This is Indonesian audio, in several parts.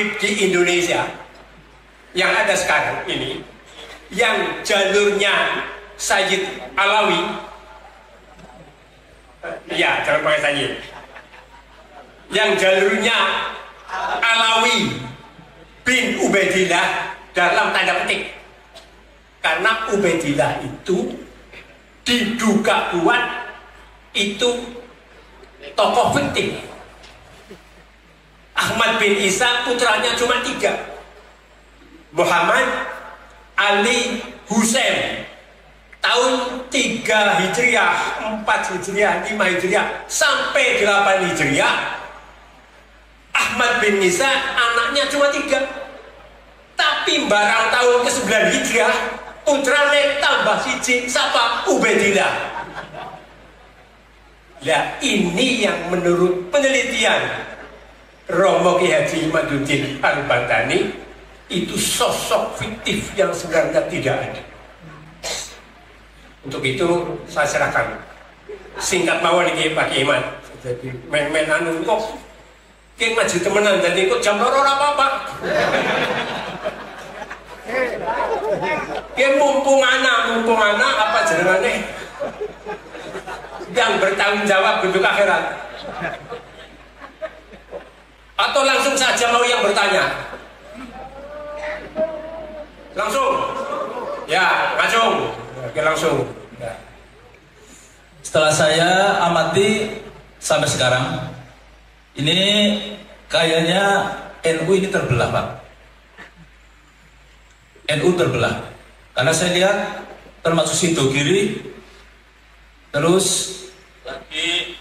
Habib di Indonesia yang ada sekarang ini, yang jalurnya Sayyid Alawi, ya jangan pakai Sayyid, yang jalurnya Alawi bin Ubaidillah dalam tanda petik, karena Ubaidillah itu diduga kuat itu tokoh fiktif. Ahmad bin Isa putranya cuma 3, Muhammad, Ali, Husain. Tahun 3 Hijriah, 4 Hijriah, 5 Hijriah sampai 8 Hijriah, Ahmad bin Isa anaknya cuma 3. Tapi barang tahun ke-9 Hijriah putrane tambah siji, siapa? Ubaidillah. Nah, ini yang menurut penelitian Romo Ki Haji Imaduddin Al-Bantani itu sosok fiktif yang sebenarnya tidak ada. Untuk itu saya serahkan singkat mawon iki Pak Iman. Jadi main-main anu kok ki maju temenan, jadi kok jam 2 ora apa-apa. Ki mumpung anak apa jenengane yang bertanggung jawab untuk akhirat. Atau langsung saja mau yang bertanya? Langsung? Ya, langsung. Oke, langsung. Ya. Setelah saya amati sampai sekarang, ini kayaknya NU ini terbelah, Pak. NU terbelah. Karena saya lihat termasuk Sido Kiri, terus lagi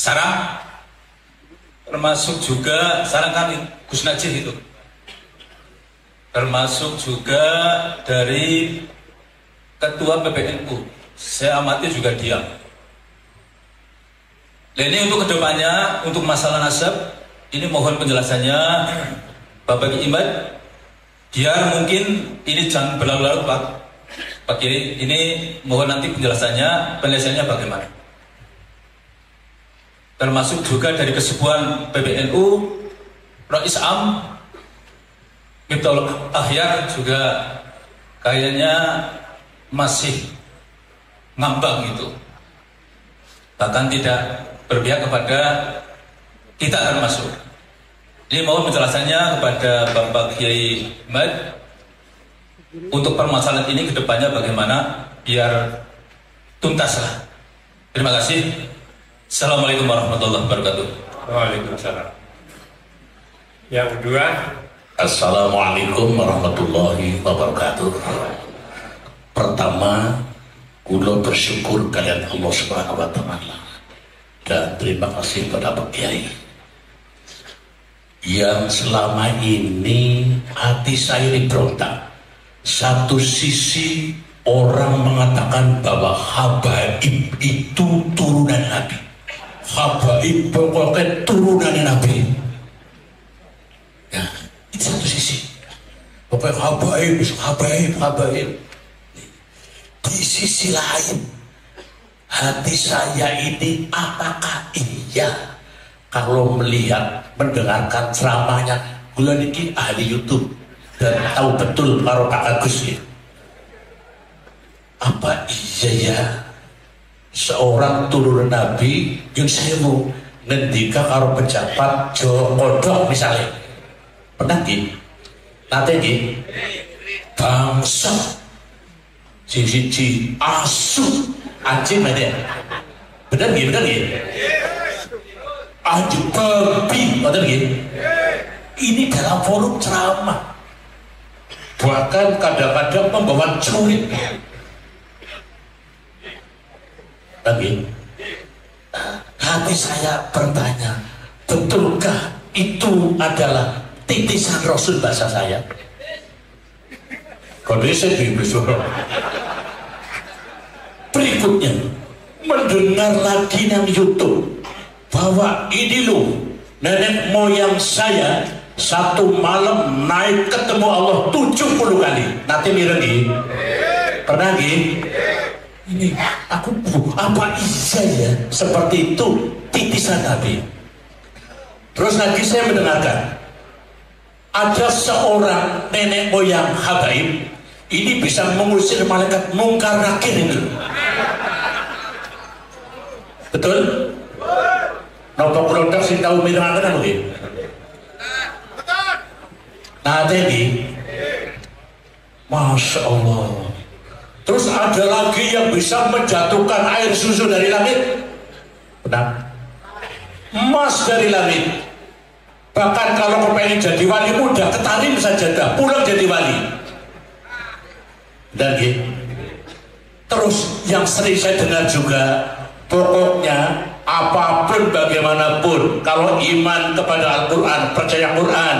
Sarang, termasuk juga Sarang kan Gus Najih itu, termasuk juga dari Ketua PBNU, saya amati juga diam. Dan ini untuk kedepannya, untuk masalah nasab, ini mohon penjelasannya Bapak Ki Imad, biar mungkin ini jangan berlarut-larut Pak. Pak Kiai, ini mohon nanti penjelasannya, penjelasannya bagaimana. Termasuk juga dari kesepuan PBNU, Rais Am, Miftahul Ahyar juga kayaknya masih ngambang gitu, bahkan tidak berpihak kepada kita termasuk. Jadi mohon penjelasannya kepada Bapak Kiai Ahmad untuk permasalahan ini kedepannya bagaimana biar tuntas lah. Terima kasih. Assalamualaikum warahmatullahi wabarakatuh. Waalaikumsalam. Yang kedua, Assalamualaikum warahmatullahi wabarakatuh. Pertama, kula bersyukur kalian Allah Subhanahu wa taala. Dan terima kasih kepada Pak Kiai yang selama ini hati saya ini berontak. Satu sisi orang mengatakan bahwa habaib itu turunan Nabi. Habaib pokoknya turunan Nabi. Ya, itu satu sisi. Pokoknya habaib. Di sisi lain, hati saya ini apakah iya kalau melihat, mendengarkan ceramahnya, gula niki ahli YouTube dan tahu betul karo Pak Agus ya. Apa iya ya seorang turunan Nabi yang saya mau ngendika karo pejabat Jokodok misalnya, pernah gini nanti gini bangsa siji asu anjing mana bener gini anjing babi bener gini. Ini dalam forum ceramah, bahkan kadang-kadang membawa celurit lagi. Hati saya bertanya, betulkah itu adalah titisan Rasul bahasa saya? Kondisi berikutnya mendengar lagi yang YouTube bahwa ini loh nenek moyang saya satu malam naik ketemu Allah 70 kali. Nanti mirengi pernah gini ini aku apa iya ya seperti itu titisan Nabi. Terus lagi saya mendengarkan ada seorang nenek moyang habaib ini bisa mengusir malaikat mungkar nakir itu. Betul? Nopo produk sing tahu mirangan lho. Nah tadi, Masya Allah. Terus ada lagi yang bisa menjatuhkan air susu dari langit. Benar. Emas dari langit. Bahkan kalau kepengen jadi wali muda, ketarim saja dah, pulang jadi wali. Dan gitu. Terus yang sering saya dengar juga, pokoknya apapun bagaimanapun, kalau iman kepada Al-Quran, percaya Quran,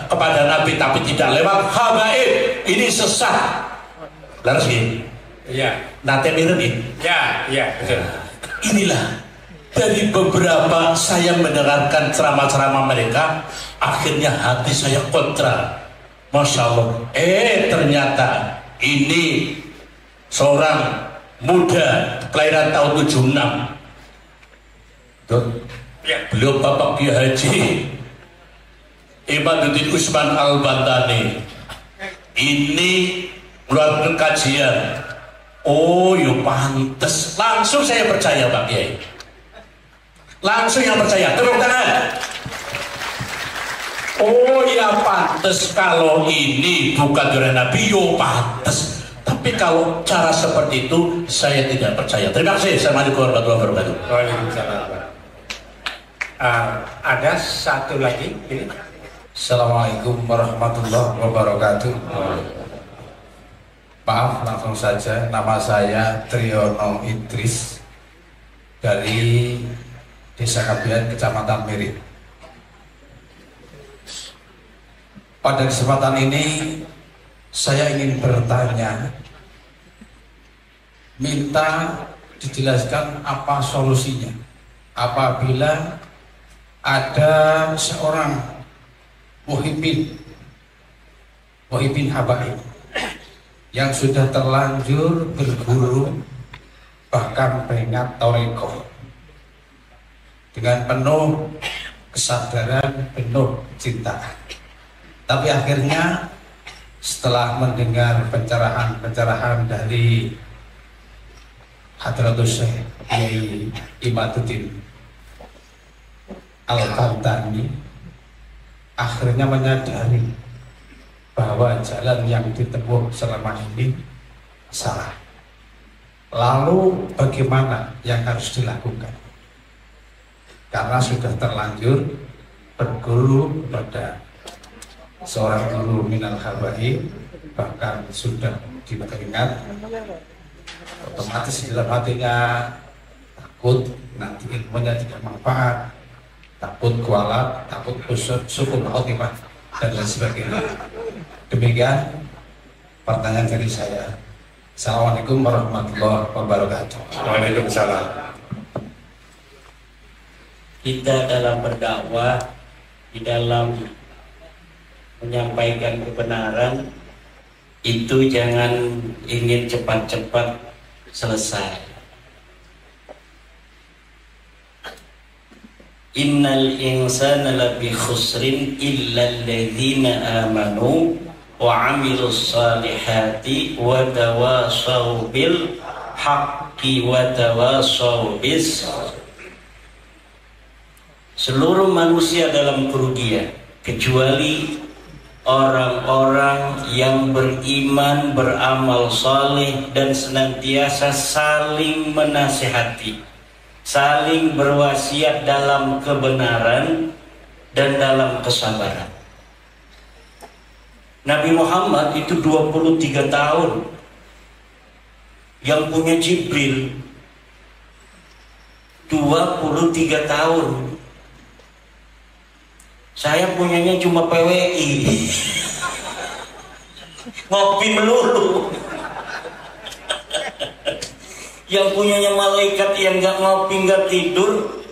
kepada Nabi tapi tidak lewat habaib, ini sesat. Laras gini. Iya. Nate mirip nih. Ya, betul. Inilah dari beberapa saya mendengarkan ceramah-ceramah mereka, akhirnya hati saya kontra. Masya Allah. Ternyata ini seorang muda kelahiran tahun 76. Tuh. Ya. Beliau Bapak Kiai Haji Imaduddin Usman Al-Bantani. Ini melakukan kajian. Oh, yo pantes. Langsung saya percaya Pak Kiai. Langsung yang percaya. Tepuk tangan. Oh ya pantes, kalau ini bukan dari Nabi, yo pantes. Tapi kalau cara seperti itu saya tidak percaya. Terima kasih. Assalamualaikum warahmatullahi wabarakatuh. Waalaikumsalam. Ada satu lagi ini. Assalamualaikum warahmatullahi wabarakatuh. Maaf, langsung saja. Nama saya Triyono Idris dari Desa Kabian, Kecamatan Mirip. Pada kesempatan ini saya ingin bertanya, minta dijelaskan apa solusinya apabila ada seorang muhibbin habaib yang sudah terlanjur berguru bahkan pengat toreko dengan penuh kesadaran, penuh cinta, tapi akhirnya setelah mendengar pencerahan dari Hadratus Syekh Kiai Imaduddin Al-Bantani, akhirnya menyadari bahwa jalan yang ditempuh selama ini salah. Lalu bagaimana yang harus dilakukan? Karena sudah terlanjur berguru pada seorang guru minal habaib, bahkan sudah diperingat, otomatis dalam hatinya takut nanti ilmunya tidak manfaat, takut kualat, takut sukun khotimah dan lain sebagainya. Demikian pertanyaan dari saya. Assalamualaikum warahmatullahi wabarakatuh. Waalaikumsalam. Kita dalam berdakwah, di dalam menyampaikan kebenaran itu jangan ingin cepat-cepat selesai. Innal insana lafi khusrin illa alladhina amanu wa amilus salihati wa tawasaw bil haqqi wa tawasaw bis. Seluruh manusia dalam kerugian kecuali orang-orang yang beriman, beramal saleh dan senantiasa saling menasihati, saling berwasiat dalam kebenaran dan dalam kesabaran. Nabi Muhammad itu 23 tahun yang punya Jibril 23 tahun. Saya punyanya cuma PWI, ngopi melulu. Yang punyanya malaikat yang gak ngopi gak tidur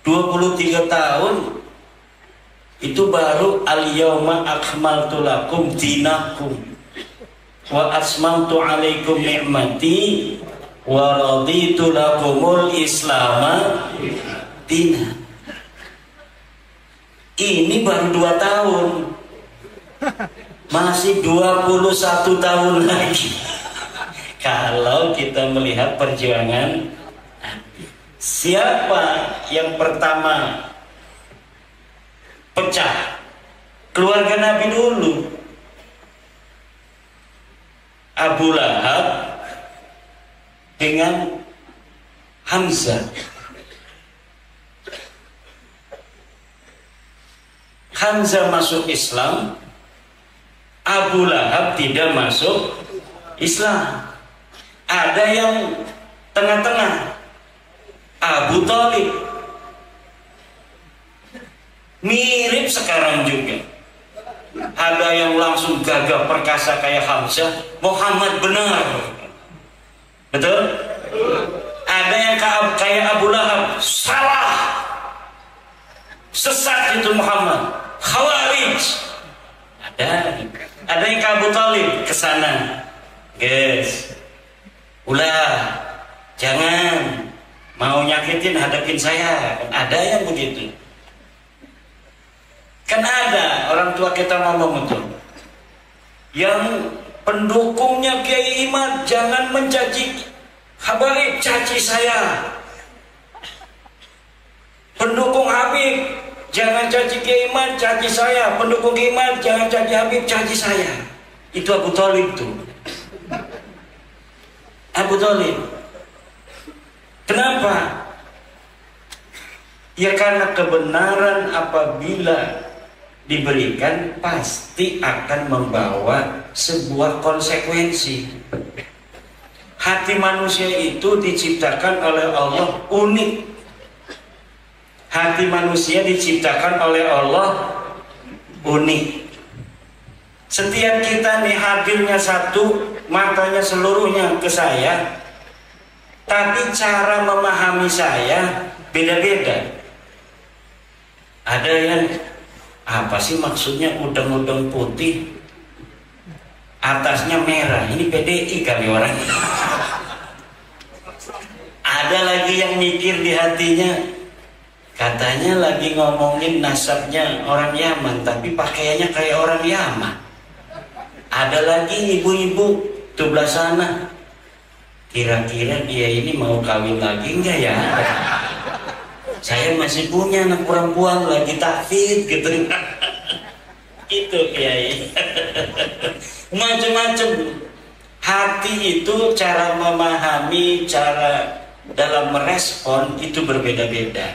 23 tahun itu baru al-yawma akmaltu lakum dinakum wa asmamtu alaikum ni'mati wa raditu lakumul islama dina. Ini baru 2 tahun, masih 21 tahun lagi. Kalau kita melihat perjuangan, siapa yang pertama pecah? Keluarga Nabi dulu. Abu Lahab dengan Hamzah. Hamzah masuk Islam, Abu Lahab tidak masuk Islam. Ada yang tengah-tengah, Abu Thalib. Mirip sekarang juga. Ada yang langsung gagah perkasa kayak Hamzah, Muhammad benar. Betul? Ada yang kayak Abu Lahab, salah, sesat itu Muhammad, Khawarij. Ada yang ke Abu Thalib, ke sana, guys, ulah, jangan mau nyakitin, hadapin saya. Ada yang begitu. Kan ada orang tua kita ngomong itu, yang pendukungnya Kiai Imad jangan mencaci Habib, caci saya. Pendukung Habib jangan caci Kiai Imad, caci saya. Pendukung Kiai Imad jangan caci Habib, caci saya. Itu Abu Thalib tuh. Abu Thalib. Kenapa? Ya karena kebenaran apabila diberikan pasti akan membawa sebuah konsekuensi. Hati manusia itu diciptakan oleh Allah unik. Hati manusia diciptakan oleh Allah unik. Setiap kita nih hadirnya satu, matanya seluruhnya ke saya, tapi cara memahami saya beda-beda. Ada yang apa sih maksudnya udang-udang putih atasnya merah, ini PDI kali orang. Ada lagi yang mikir di hatinya, katanya lagi ngomongin nasabnya orang Yaman, tapi pakaiannya kayak orang Yaman. Ada lagi ibu-ibu tuh belah sana, kira-kira dia ini mau kawin lagi enggak ya? Saya masih punya anak perempuan lagi tahfidz gitu. Itu Kiai. Macam-macam. Hati itu cara memahami, cara dalam merespon itu berbeda-beda.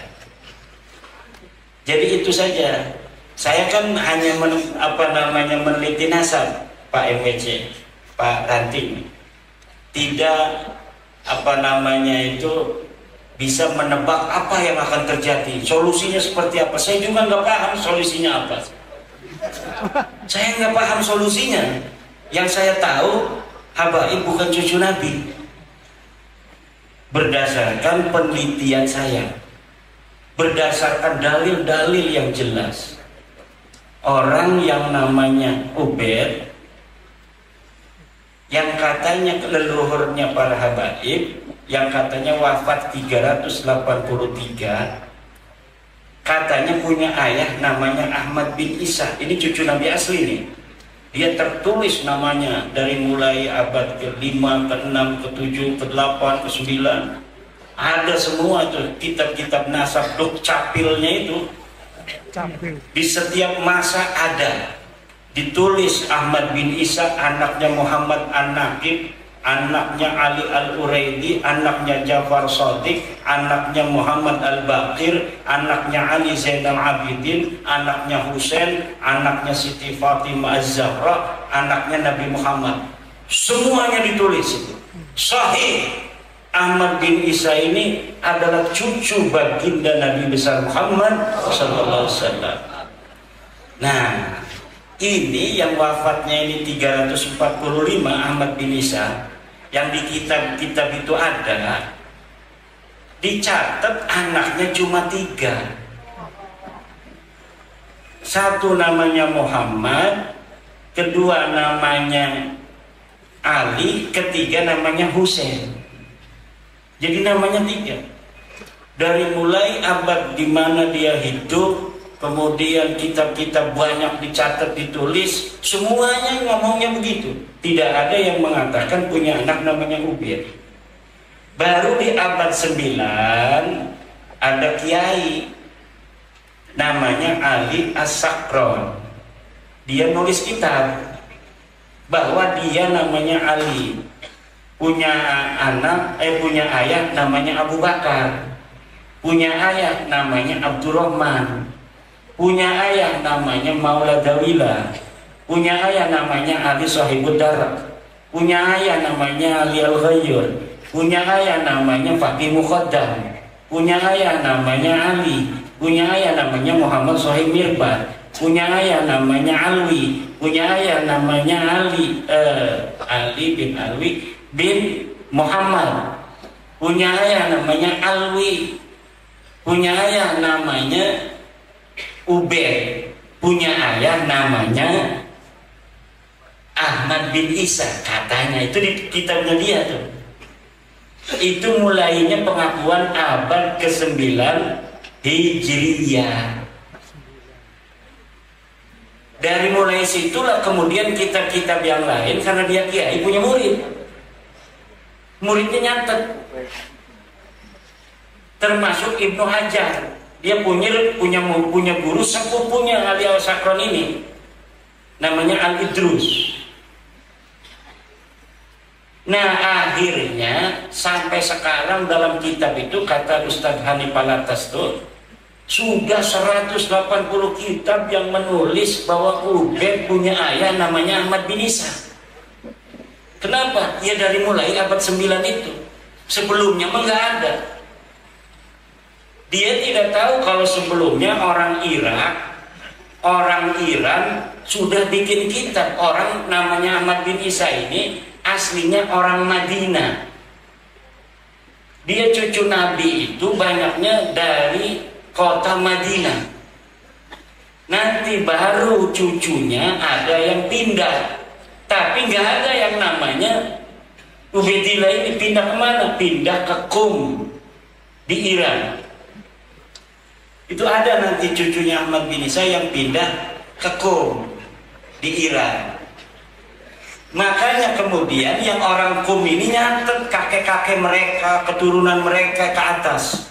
Jadi itu saja. Saya kan hanya meneliti nasab Pak MWC, Pak Ranting. Tidak bisa menebak apa yang akan terjadi, solusinya seperti apa. Saya juga nggak paham solusinya apa. Saya nggak paham solusinya. Yang saya tahu, Habaib bukan cucu Nabi. Berdasarkan penelitian saya, berdasarkan dalil-dalil yang jelas, orang yang namanya Ubaid, yang katanya leluhurnya para Habaib, yang katanya wafat 383, katanya punya ayah namanya Ahmad bin Isa. Ini cucu Nabi asli nih. Dia tertulis namanya dari mulai abad ke-5, ke-6, ke-7, ke-8, ke-9. Ada semua tuh kitab-kitab nasab, capilnya itu. Di setiap masa ada. Ditulis Ahmad bin Isa, anaknya Muhammad An-Naqib, anaknya Ali Al-Uraidi, anaknya Ja'far Shadiq, anaknya Muhammad Al-Baqir, anaknya Ali Zainal Abidin, anaknya Husain, anaknya Siti Fatimah Az-Zahra, anaknya Nabi Muhammad. Semuanya ditulis itu. Sahih. Ahmad bin Isa ini adalah cucu baginda Nabi besar Muhammad sallallahu alaihi wasallam. Nah, ini yang wafatnya ini 345, Ahmad bin Isa, yang di kitab-kitab itu ada, dicatat anaknya cuma 3. Satu namanya Muhammad, kedua namanya Ali, ketiga namanya Husain. Jadi namanya 3. Dari mulai abad di mana dia hidup kemudian kitab-kitab banyak dicatat, ditulis, semuanya ngomongnya begitu. Tidak ada yang mengatakan punya anak namanya Ubaid. Baru di abad 9 ada kiai namanya Ali As-Sakron. Dia nulis kitab bahwa dia namanya Ali, punya ayah namanya Abu Bakar, punya ayah namanya Abdurrahman, punya ayah namanya Maula Dawila, punya ayah namanya Ali Sahibud Darak, punya ayah namanya Ali Al-Ghayyur, punya ayah namanya Faqih Muqaddam, punya ayah namanya Ali, punya ayah namanya Muhammad Sahib Mirbad, punya ayah namanya Alwi, punya ayah namanya Ali bin Muhammad, punya ayah namanya Alwi, punya ayah namanya Ubaid, punya ayah namanya Ahmad bin Isa, katanya itu di kitabnya dia tuh. Itu mulainya pengakuan abad ke-9 Hijriyah. Dari mulai situlah kemudian kitab-kitab yang lain, karena dia kiai punya murid, muridnya nyatet, termasuk Ibnu Hajar. Dia punya guru sepupunya Ali Al-Sakron ini, namanya Al-Idrus. Nah, akhirnya sampai sekarang dalam kitab itu, kata Ustadz Hanif Alatas tuh, sudah 180 kitab yang menulis bahwa Ubaid punya ayah namanya Ahmad bin Isa. Kenapa? Ya dari mulai abad 9 itu. Sebelumnya mah nggak ada. Dia tidak tahu kalau sebelumnya orang Irak, orang Iran sudah bikin kitab. Orang namanya Ahmad bin Isa ini aslinya orang Madinah. Dia cucu Nabi itu banyaknya dari kota Madinah. Nanti baru cucunya ada yang pindah. Tapi nggak ada yang namanya Ubaidillah ini pindah kemana? Pindah ke Qum di Iran. Itu ada nanti cucunya Ahmad bin Isa yang pindah ke Qum di Iran. Makanya kemudian yang orang Qum ini nyatet kakek-kakek mereka, keturunan mereka ke atas.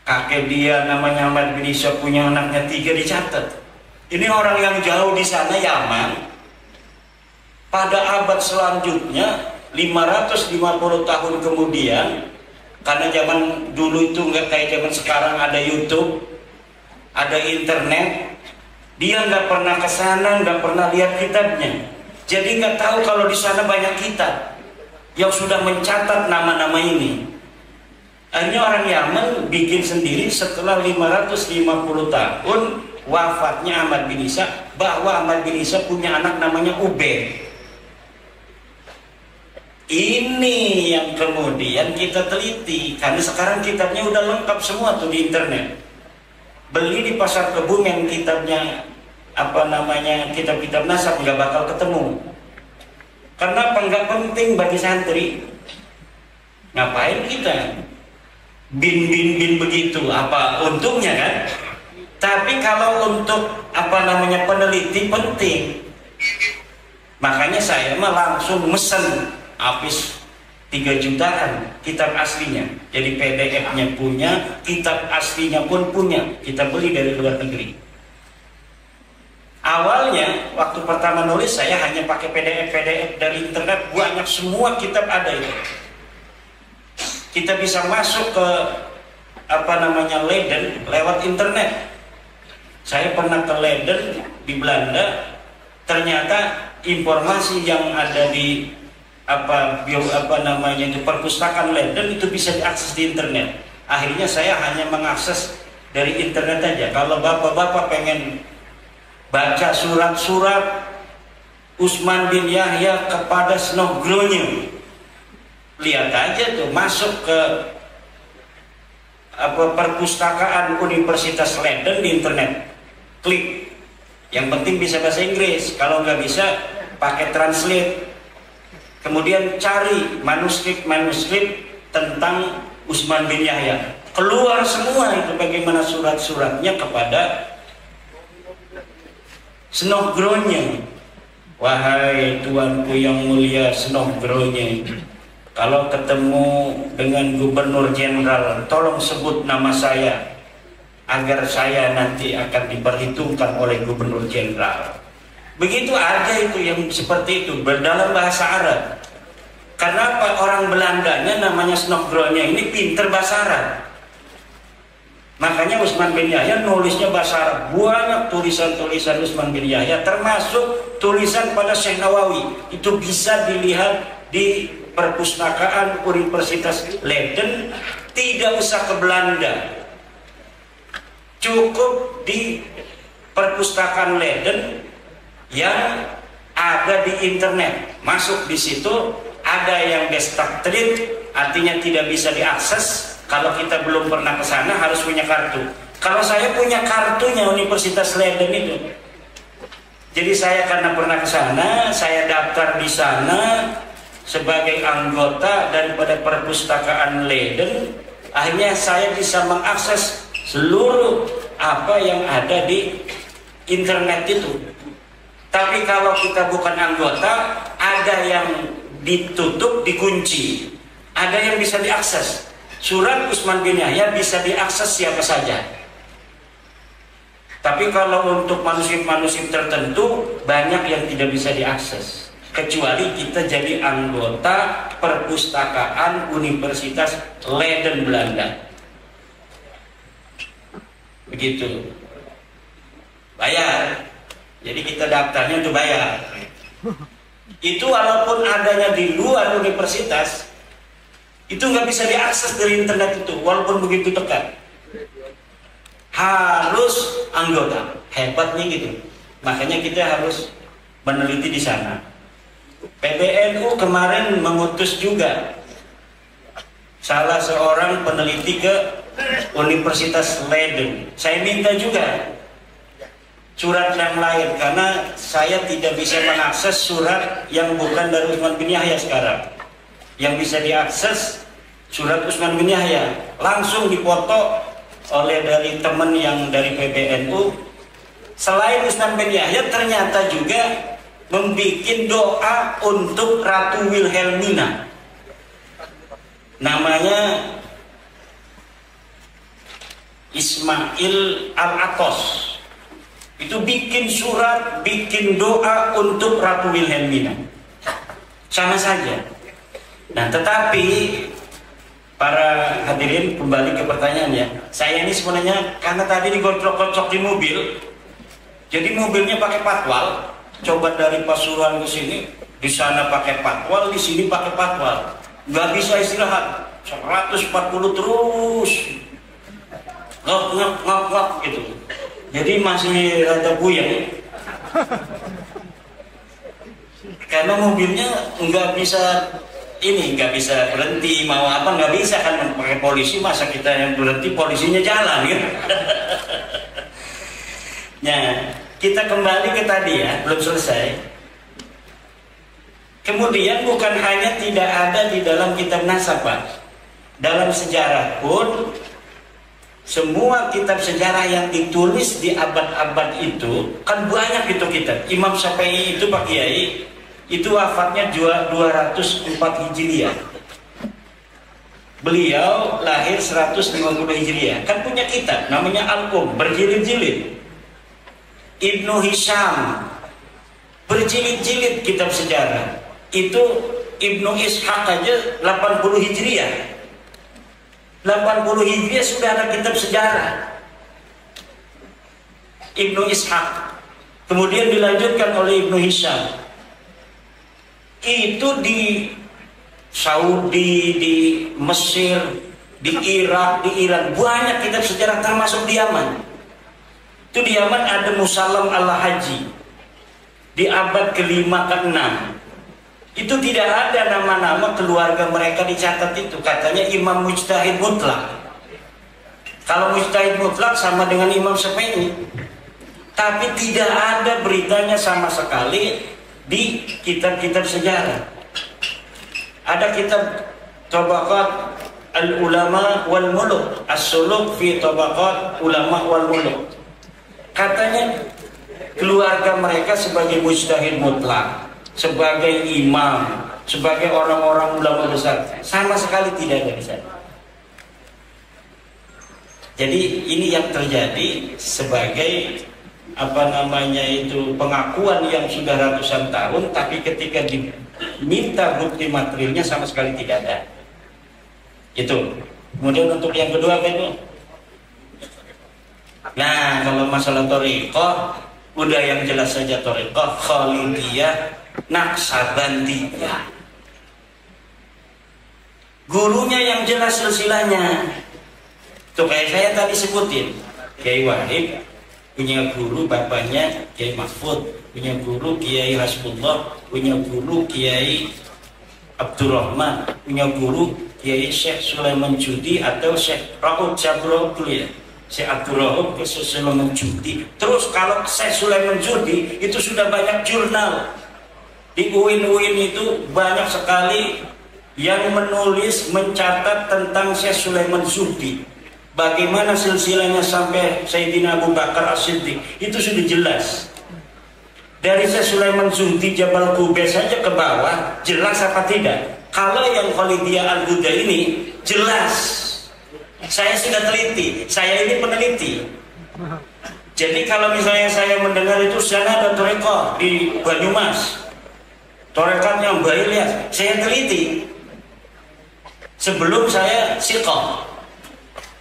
Kakek dia namanya Ahmad bin Isa punya anaknya 3 dicatat. Ini orang yang jauh di sana, Yaman. Pada abad selanjutnya 550 tahun kemudian, karena zaman dulu itu nggak kayak zaman sekarang, ada YouTube, ada internet, dia nggak pernah ke sana, nggak pernah lihat kitabnya. Jadi nggak tahu kalau di sana banyak kitab yang sudah mencatat nama-nama ini. Akhirnya orang Yaman bikin sendiri setelah 550 tahun wafatnya Ahmad bin Isa, bahwa Ahmad bin Isa punya anak namanya Ubaid. Ini yang kemudian kita teliti, karena sekarang kitabnya udah lengkap semua tuh di internet. Beli di pasar kebun yang kitabnya kitab-kitab nasab nggak bakal ketemu. Karena nggak penting bagi santri. Ngapain kita bin begitu, apa untungnya kan? Tapi kalau untuk peneliti penting. Makanya saya mah langsung mesen habis 3 jutaan kitab aslinya. Jadi PDF-nya punya, kitab aslinya pun punya. Kita beli dari luar negeri. Awalnya waktu pertama nulis saya hanya pakai PDF dari internet, banyak semua kitab ada itu. Kita bisa masuk ke Leiden lewat internet. Saya pernah ke Leiden di Belanda, ternyata informasi yang ada di perpustakaan Leiden itu bisa diakses di internet. Akhirnya saya hanya mengakses dari internet aja. Kalau bapak-bapak pengen baca surat-surat Utsman bin Yahya kepada Snogronje, lihat aja tuh, masuk ke perpustakaan Universitas Leiden di internet, klik. Yang penting bisa bahasa Inggris. Kalau nggak bisa pakai translate. Kemudian cari manuskrip tentang Utsman bin Yahya. keluar semua itu bagaimana surat-suratnya kepada Snoggronya. Wahai tuanku yang mulia Snoggronya, kalau ketemu dengan Gubernur Jenderal, tolong sebut nama saya agar saya nanti akan diperhitungkan oleh Gubernur Jenderal. Begitu aja itu yang seperti itu berdalam bahasa Arab. Karena apa? Orang Belandanya namanya Snoggronya ini pinter bahasa Arab. Makanya Utsman bin Yahya nulisnya bahasa Arab. Banyak tulisan-tulisan Utsman bin Yahya, termasuk tulisan pada Syekh Nawawi. Itu bisa dilihat di perpustakaan Universitas Leiden. Tidak usah ke Belanda, cukup di perpustakaan Leiden yang ada di internet. Masuk di situ, ada yang gestaktrit, artinya tidak bisa diakses. Kalau kita belum pernah ke sana harus punya kartu. Kalau saya punya kartunya Universitas Leiden itu. Jadi saya karena pernah ke sana, saya daftar di sana sebagai anggota daripada perpustakaan Leiden. Akhirnya saya bisa mengakses seluruh apa yang ada di internet itu. Tapi kalau kita bukan anggota, ada yang ditutup, dikunci, ada yang bisa diakses. Surat Utsman bin Yahya bisa diakses siapa saja. Tapi kalau untuk manuskrip-manuskrip tertentu banyak yang tidak bisa diakses, kecuali kita jadi anggota perpustakaan Universitas Leiden Belanda. Begitu. Bayar. Jadi kita daftarnya untuk bayar. Itu walaupun adanya di luar universitas, itu nggak bisa diakses dari internet itu, walaupun begitu dekat. Harus anggota. Hebatnya gitu. Makanya kita harus meneliti di sana. PBNU kemarin mengutus juga salah seorang peneliti ke Universitas Leiden. Saya minta juga surat yang lain, karena saya tidak bisa mengakses surat yang bukan dari Utsman bin Yahya sekarang. Yang bisa diakses surat Utsman bin Yahya langsung dipoto oleh dari teman yang dari PBNU. Selain Utsman bin Yahya, ternyata juga membuat doa untuk Ratu Wilhelmina. Namanya Ismail Al-Atos. Itu bikin surat, bikin doa untuk Ratu Wilhelmina. Sama saja. Nah, tetapi para hadirin, kembali ke pertanyaannya. Saya ini sebenarnya karena tadi digocok-gocok di mobil, jadi mobilnya pakai patwal. Coba dari Pasuruan ke sini, di sana pakai patwal, di sini pakai patwal. Nggak bisa istirahat, 140 terus, ngap gitu. Jadi masih rada buyang. Karena mobilnya nggak bisa berhenti, mau apa nggak bisa kan, pakai polisi, masa kita yang berhenti polisinya jalan gitu. Nah, kita kembali ke tadi ya, belum selesai. Kemudian bukan hanya tidak ada di dalam kitab nasab, Pak. Dalam sejarah pun semua kitab sejarah yang ditulis di abad-abad itu kan banyak itu kitab. Imam Syafi'i itu Pak Kiai itu wafatnya 204 Hijriah. Beliau lahir 150 Hijriah. Kan punya kitab namanya Al-Um, berjilid-jilid. Ibnu Hisham berjilid-jilid kitab sejarah. Itu Ibnu Ishaq aja 80 Hijriah. 80 Hijriah sudah ada kitab sejarah Ibnu Ishaq. Kemudian dilanjutkan oleh Ibnu Hisham. Itu di Saudi, di Mesir, di Irak, di Iran banyak kitab sejarah, termasuk di Yaman. Itu di Yaman ada Musallam al-Haji di abad ke-5 ke-6. Itu tidak ada nama-nama keluarga mereka dicatat itu. Katanya Imam Mujtahid Mutlak. Kalau Mujtahid Mutlak sama dengan Imam Syafi'i. Tapi tidak ada beritanya sama sekali di kitab-kitab sejarah. Ada kitab Tabaqat al-ulama wal muluk, as-suluk fi tabaqat ulama wal muluk. Katanya keluarga mereka sebagai mujtahid mutlak, sebagai imam, sebagai orang-orang ulama besar, sama sekali tidak ada di sana. Jadi ini yang terjadi sebagai pengakuan yang sudah ratusan tahun, tapi ketika diminta bukti materialnya sama sekali tidak ada. Itu. Kemudian untuk yang kedua apa itu? Nah, kalau masalah thariqah, udah yang jelas saja thariqah Khalidiyah, Naqsabandiyah. Gurunya yang jelas silsilahnya. Tuh kayak saya tadi sebutin, Kiai Wahid punya guru bapaknya Kiai Mahfud, punya guru Kiai Hasbullah, punya guru Kiai Abdurrahman, punya guru Kiai Syekh Sulaiman Judi atau Syekh Raud Jabroh ya, Syekh Abdurrahman ke Sulaiman Judi. Terus kalau Syekh Sulaiman Judi itu sudah banyak jurnal di UIN itu, banyak sekali yang menulis mencatat tentang Syekh Sulaiman Judi. Bagaimana silsilahnya sampai Sayyidina Abu Bakar As-Siddiq itu sudah jelas. Dari Syekh Sulaiman Zuhdi Jabal Qubay saja ke bawah, jelas apa tidak? Kalau yang Khalidiyah Al-Huda ini jelas. Saya sudah teliti, saya ini peneliti. Jadi kalau misalnya saya mendengar itu sana ada thariqah di Banyumas, thariqah yang Bailiyah, saya teliti sebelum saya siqah.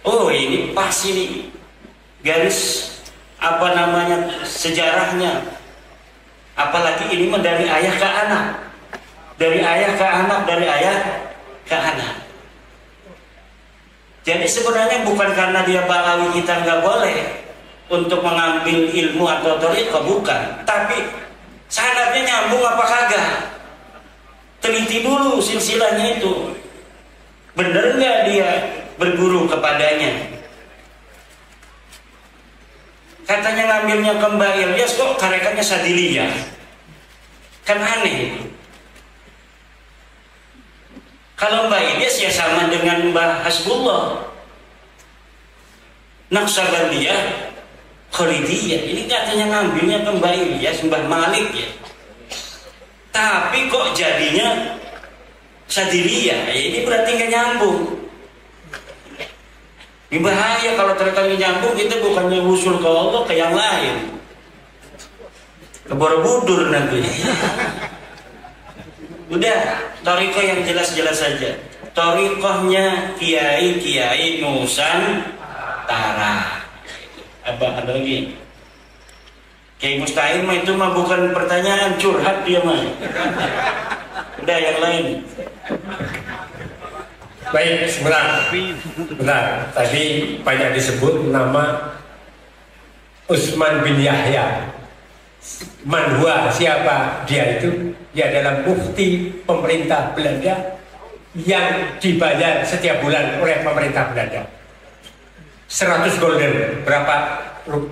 Oh ini pas ini garis sejarahnya. Apalagi ini dari ayah ke anak, dari ayah ke anak, dari ayah ke anak. Jadi sebenarnya bukan karena dia Balawi kita nggak boleh untuk mengambil ilmu atau thariqah, bukan. Tapi sanadnya nyambung apa kagak? Teliti dulu silsilahnya itu. Bener nggak dia berguru kepadanya? Katanya ngambilnya ke Mbah Ilyas, kok karekannya Sadiliyah? Kan aneh. Kalau Mbah Ilyas ya sama dengan Mbah Hasbullah, Naqsabandiyah, Khalidiyah. Ini katanya ngambilnya ke Mbah Ilyas, Mbah Malik ya. Tapi kok jadinya Sadiliyah? Ya ini berarti nggak nyambung. Ini bahaya kalau ternyata nyambung, kita bukannya usul ke Allah, ke yang lain, ke Borobudur nanti. Udah, thariqah yang jelas-jelas saja. Thariqahnya Kiai Nusantara. Apa ada lagi? Kiai Mustahil mah itu mah bukan pertanyaan, curhat dia mah. Udah yang lain. Baik, sebentar. Tadi banyak disebut nama Utsman bin Yahya. Manhua, siapa dia itu? Dia adalah mufti pemerintah Belanda yang dibayar setiap bulan oleh pemerintah Belanda. 100 gulden, berapa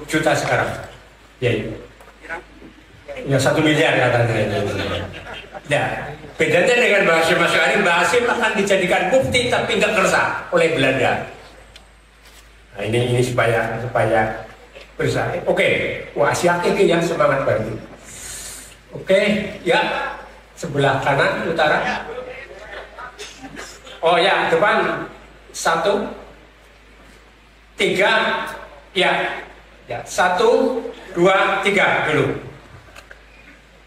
juta sekarang? Ya, 1 miliar katanya. Nah, bedanya dengan Mbah Hasyim Asy'ari, Mbah Hasyim akan dijadikan mufti tapi nggak kersa oleh Belanda. Nah ini supaya bersah. Oke, wah siap ya semangat banget. Oke, ya sebelah kanan utara. Oh ya depan 1, 3, ya 1, 2, 3 dulu.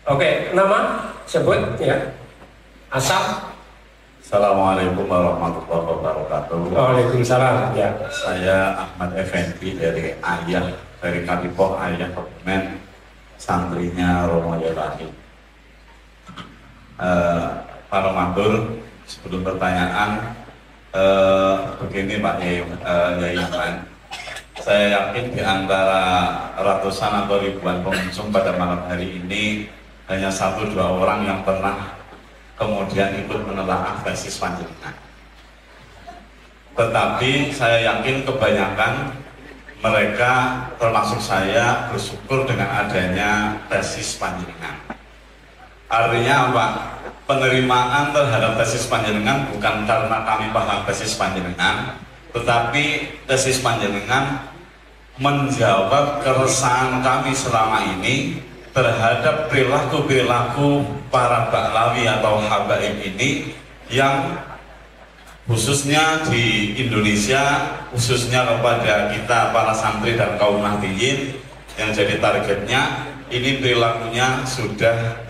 Oke, nama sebut ya. Asal. Assalamualaikum warahmatullahi wabarakatuh. Waalaikumsalam. Ya. Saya Ahmad Effendi dari Kalipoh, Ayah Kebumen, santrinya Romo Yolani. Pak Romantul, sebelum pertanyaan, begini Pak Yai Iman, saya yakin di antara ratusan atau ribuan pengunjung pada malam hari ini hanya 1-2 orang yang pernah kemudian ikut menelaah tesis panjenengan. Tetapi saya yakin kebanyakan mereka termasuk saya bersyukur dengan adanya tesis panjenengan. Artinya apa? penerimaan terhadap tesis panjenengan bukan karena kami paham tesis panjenengan, tetapi tesis panjenengan menjawab keresahan kami selama ini terhadap perilaku-perilaku para baklawi atau habaib ini yang khususnya di Indonesia, khususnya kepada kita para santri dan kaum nahdiyin yang jadi targetnya. Ini perilakunya sudah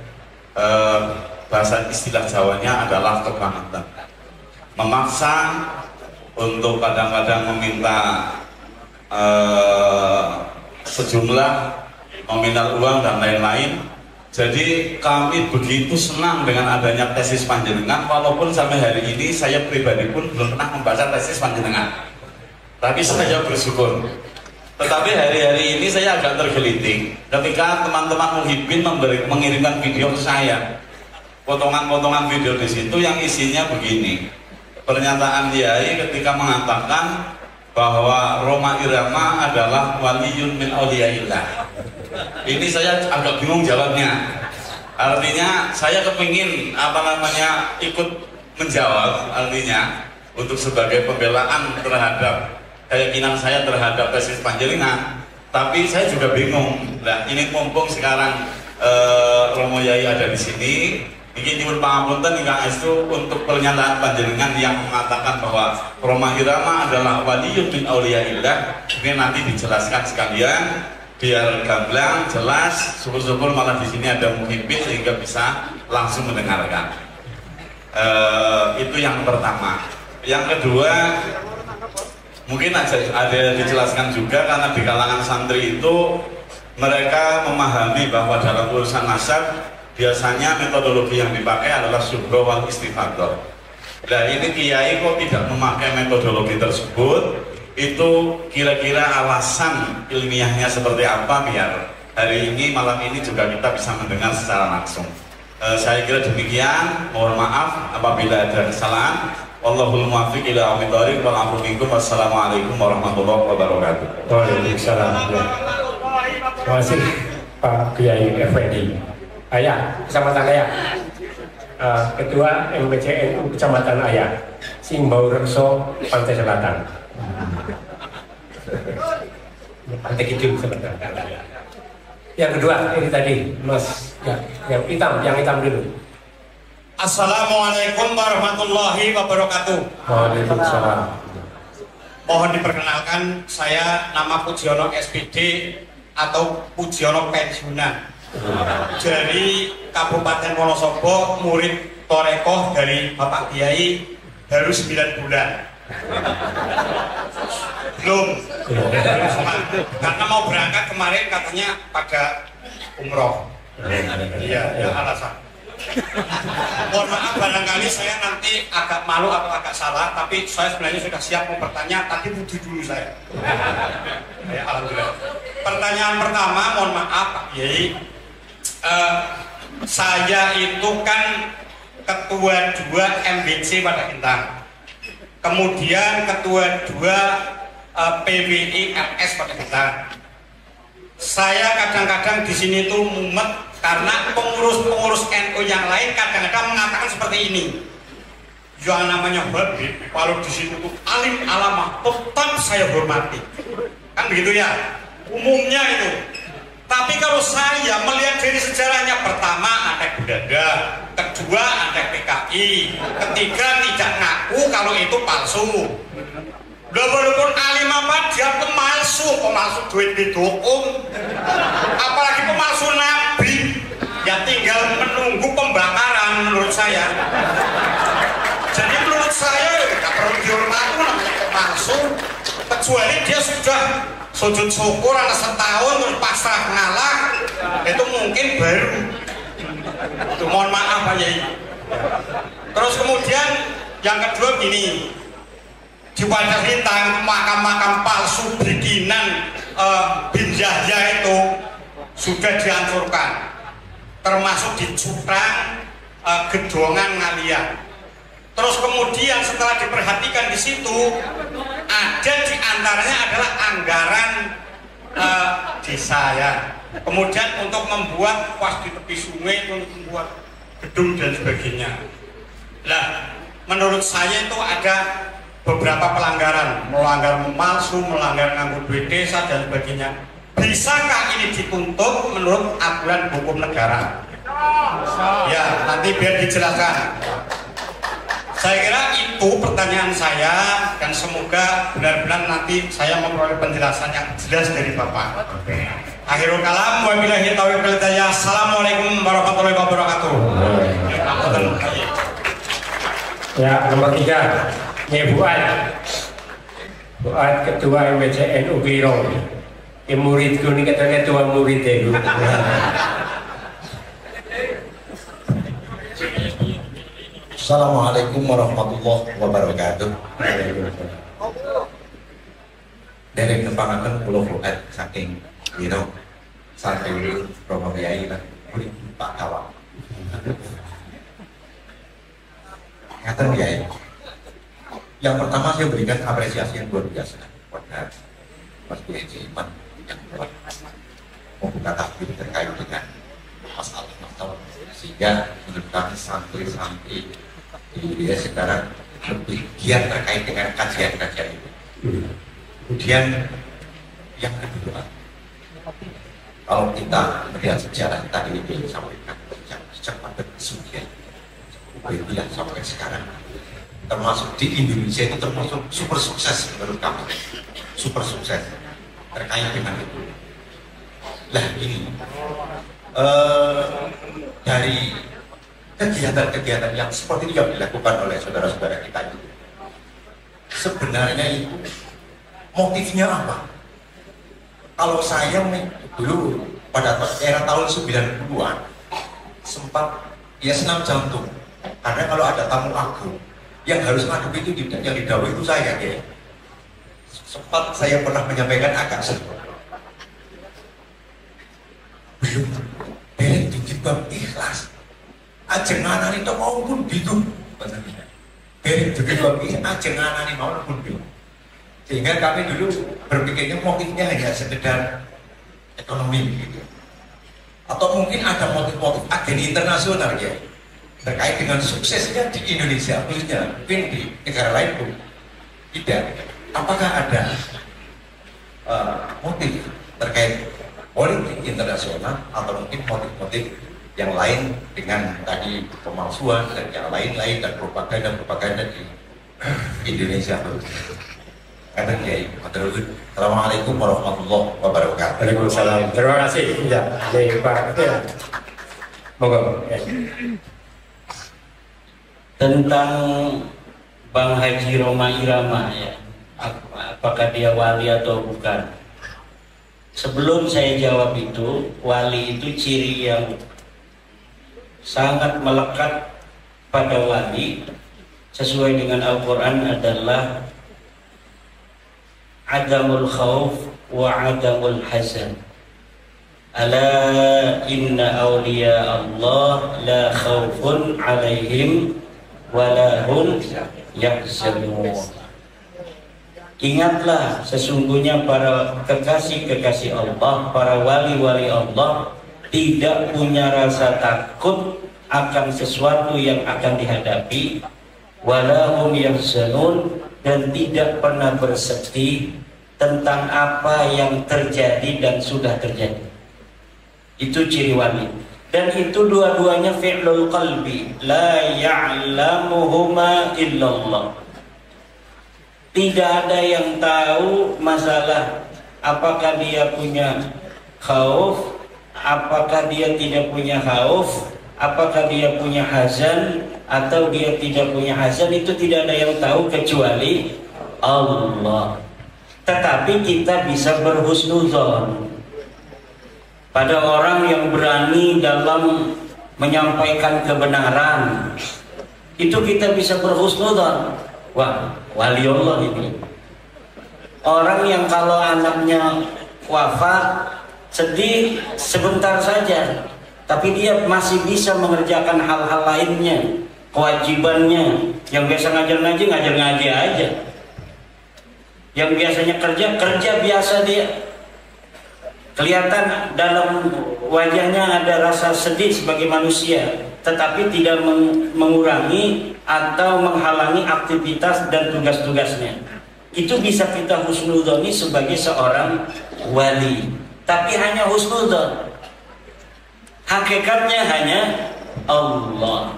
bahasa istilah Jawanya adalah kebangetan, memaksa untuk kadang-kadang meminta sejumlah nominal uang dan lain-lain. Jadi kami begitu senang dengan adanya tesis panjenengan, walaupun sampai hari ini saya pribadi pun belum pernah membaca tesis panjenengan, tapi saya bersyukur. Tetapi hari-hari ini saya agak tergelitik ketika teman-teman muhibbin mengirimkan video ke saya, potongan-potongan video di situ yang isinya begini. Pernyataan Kiai ketika mengatakan bahwa Rhoma Irama adalah waliyun min auliyaillah. Ini saya agak bingung jawabnya. Artinya saya kepingin ikut menjawab, artinya untuk sebagai pembelaan terhadap keyakinan saya terhadap tesis panjenengan, tapi saya juga bingung. Nah, ini mumpung sekarang Romo Yai ada di sini, ini nyuwun pangapunten ingkang estu untuk pernyataan panjenengan yang mengatakan bahwa Rhoma Irama adalah waliyun min auliyaillah. Ini nanti dijelaskan sekalian biar gamblang, jelas. Syukur-syukur malah di sini ada muhibbin sehingga bisa langsung mendengarkan. Itu yang pertama. Yang kedua, mungkin ada dijelaskan juga karena di kalangan santri itu mereka memahami bahwa dalam urusan nasab biasanya metodologi yang dipakai adalah subro wal istifadah. Nah, ini Kiai kok tidak memakai metodologi tersebut? Itu kira-kira alasan ilmiahnya seperti apa biar hari ini malam ini juga kita bisa mendengar secara langsung. Saya kira demikian. Mohon maaf apabila ada kesalahan. Wallahul muwaffiq ila aqwamit thoriq wal afu minkum. Wassalamualaikum warahmatullahi wabarakatuh. Waalaikumsalam. Terima kasih Pak Kiai Effendi. Ayah, Kecamatan Ayah. Ketua MPCNU Kecamatan Ayah, Simbau Rekso, Pantai Selatan. Pantai Kidul sebenarnya. Yang kedua ini tadi Mas yang hitam dulu. Assalamualaikum warahmatullahi wabarakatuh. Waalaikumsalam. Mohon diperkenalkan, saya nama Pujiono SPD atau Pujiono pensiunan dari Kabupaten Wonosobo, murid Torekoh dari Bapak Kiai baru 9 bulan. Belum karena mau berangkat kemarin katanya pada umroh. Iya, ya alasan. Mohon maaf barangkali saya nanti agak malu atau agak salah, tapi saya sebenarnya sudah siap mau bertanya, tapi budi dulu saya. Ya, alhamdulillah. Pertanyaan pertama, mohon maaf Pak Kiai, saya itu kan ketua 2 MBC pada Intang, kemudian ketua 2 PWI LS pada Intang. Saya kadang-kadang di sini tuh mumet karena pengurus-pengurus NU yang lain kadang-kadang mengatakan seperti ini. Yang namanya Habib, kalau di situ tuh alim alamah, tetap saya hormati. Kan begitu ya, umumnya itu. Tapi kalau saya melihat dari sejarahnya, pertama antek budada, kedua antek PKI, ketiga tidak ngaku kalau itu palsu. Walaupun alim apa dia pemalsu duit bid'um, apalagi pemalsu nabi, ya tinggal menunggu pembakaran menurut saya. Jadi menurut saya tidak perlu dihormati namanya pemalsu, kecuali dia sudah sujud syukur anak setahun terus pasrah ngalah, itu mungkin baru. Itu mohon maaf Pak Yai. Terus kemudian yang kedua gini, di Wadah Lintang makam-makam palsu bikinan bin Yahya itu sudah dihancurkan, termasuk di Cukrang, Gedongan, Ngalian. Terus kemudian setelah diperhatikan di situ, ada di antaranya adalah anggaran desa ya. Kemudian untuk membuat pas di tepi sungai itu membuat gedung dan sebagainya. Nah, menurut saya itu ada beberapa pelanggaran, melanggar palsu, melanggar nganggur duit desa dan sebagainya. Bisakah ini dituntut menurut aturan hukum negara? Ya, nanti biar dijelaskan. Saya kira itu pertanyaan saya, dan semoga benar-benar nanti saya memperoleh penjelasan yang jelas dari Bapak. Akhirul kalam, wabillahi taufiq wal hidayah. Assalamualaikum warahmatullahi wabarakatuh. Ya, nomor 3, Buat ketua MBCNU Biro. Muridku ini katanya tua murid itu. Assalamualaikum warahmatullahi wabarakatuh. Dari kembangan Pulau Fuad saking Biro saking Romo Kiai lah Pak Kawang. Ngaten Kiai. Yang pertama saya berikan apresiasi yang luar biasa kepada Mas Kiai Iman yang telah membuka takbir terkait dengan masalah sehingga menurut kami santri-santri di sekarang lebih giat terkait dengan kajian-kajian itu. Kemudian yang kedua, kalau kita melihat sejarah tadi ini disampaikan sejak pada kesucian yang sampai sekarang, termasuk di Indonesia itu termasuk super sukses menurut kami, super sukses terkait dengan itu. Lah ini dari kegiatan-kegiatan yang seperti itu yang dilakukan oleh saudara-saudara kita itu, sebenarnya itu motifnya apa? Kalau saya dulu pada era tahun 90-an sempat ya senam jantung, karena kalau ada tamu agung yang harus ngadep itu yang didahului itu saya, ya. Sempat saya pernah menyampaikan agak sedih. Belum dari bab ikhlas ajeng nganani to mau pun bingung dari bab ajeng nganani mau pun bingung, sehingga kami dulu berpikirnya motifnya hanya sekedar ekonomi gitu, atau mungkin ada motif-motif agen internasional ya terkait dengan suksesnya di Indonesia, khususnya mungkin di negara lain pun tidak. Apakah ada motif terkait politik internasional atau mungkin motif-motif yang lain dengan tadi pemalsuan dan yang lain-lain dan propaganda di Indonesia? Kata Kiai, Assalamualaikum warahmatullahi wabarakatuh. Waalaikumsalam. Terima kasih. Ya, Pak. Ya. Monggo. Tentang Bang Haji Roma Irama ya, apakah dia wali atau bukan? Sebelum saya jawab itu, wali itu ciri yang sangat melekat pada wali sesuai dengan Al-Quran adalah adamul khawf wa adamul hazan. Ala inna awliya Allah la khawfun alaihim wa la hum yahzanun. Ingatlah sesungguhnya para kekasih-kekasih Allah, para wali-wali Allah tidak punya rasa takut akan sesuatu yang akan dihadapi, walahum yahzanun, dan tidak pernah bersedih tentang apa yang terjadi dan sudah terjadi. Itu ciri wali. Dan itu dua-duanya fi'lul qalbi, la ya'lamuhuma illallah. Tidak ada yang tahu masalah apakah dia punya khauf, apakah dia tidak punya khauf, apakah dia punya hazan atau dia tidak punya hazan. Itu tidak ada yang tahu kecuali Allah. Tetapi kita bisa berhusnuzon pada orang yang berani dalam menyampaikan kebenaran. Itu kita bisa berhusnuzon. Wah, wali Allah ini. Orang yang kalau anaknya wafat sedih sebentar saja, tapi dia masih bisa mengerjakan hal-hal lainnya, kewajibannya. Yang biasa ngajar-ngaji aja. Yang biasanya kerja biasa dia. Kelihatan dalam wajahnya ada rasa sedih sebagai manusia, tetapi tidak mengurangi atau menghalangi aktivitas dan tugas-tugasnya. Itu bisa kita husnudzoni sebagai seorang wali, tapi hanya husnudzon. Hakikatnya hanya Allah.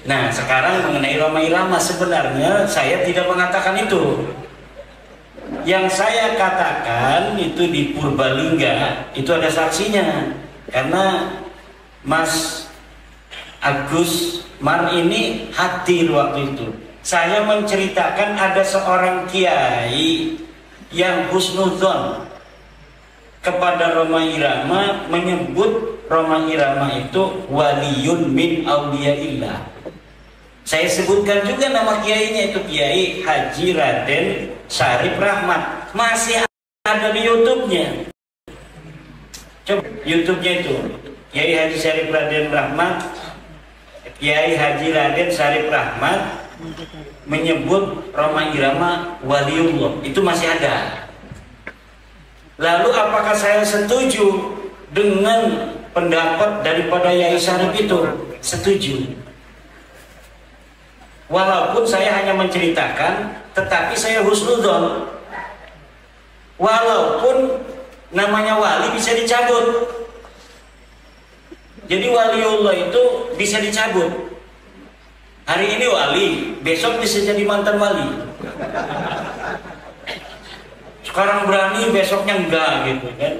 Nah, sekarang mengenai Rhoma Irama, sebenarnya saya tidak mengatakan itu. Yang saya katakan itu di Purbalingga, itu ada saksinya. Karena Mas Agus Mar ini hadir waktu itu. Saya menceritakan ada seorang kiai yang husnudzon kepada Rhoma Irama, menyebut Rhoma Irama itu waliyun min auliyaillah. Saya sebutkan juga nama kiainya, itu Kiai Haji Raden Syarif Rahmat. Masih ada di YouTube-nya. Coba YouTube-nya itu Kiai Haji Syarif Raden Rahmat, Kiai Haji Raden Syarif Rahmat menyebut Rhoma Irama waliullah. Itu masih ada. Lalu apakah saya setuju dengan pendapat daripada Yai Syarif itu? Setuju. Walaupun saya hanya menceritakan, tetapi saya husnudzon. Walaupun namanya wali bisa dicabut. Jadi waliullah itu bisa dicabut. Hari ini wali, besok bisa jadi mantan wali. Sekarang berani, besoknya enggak gitu kan.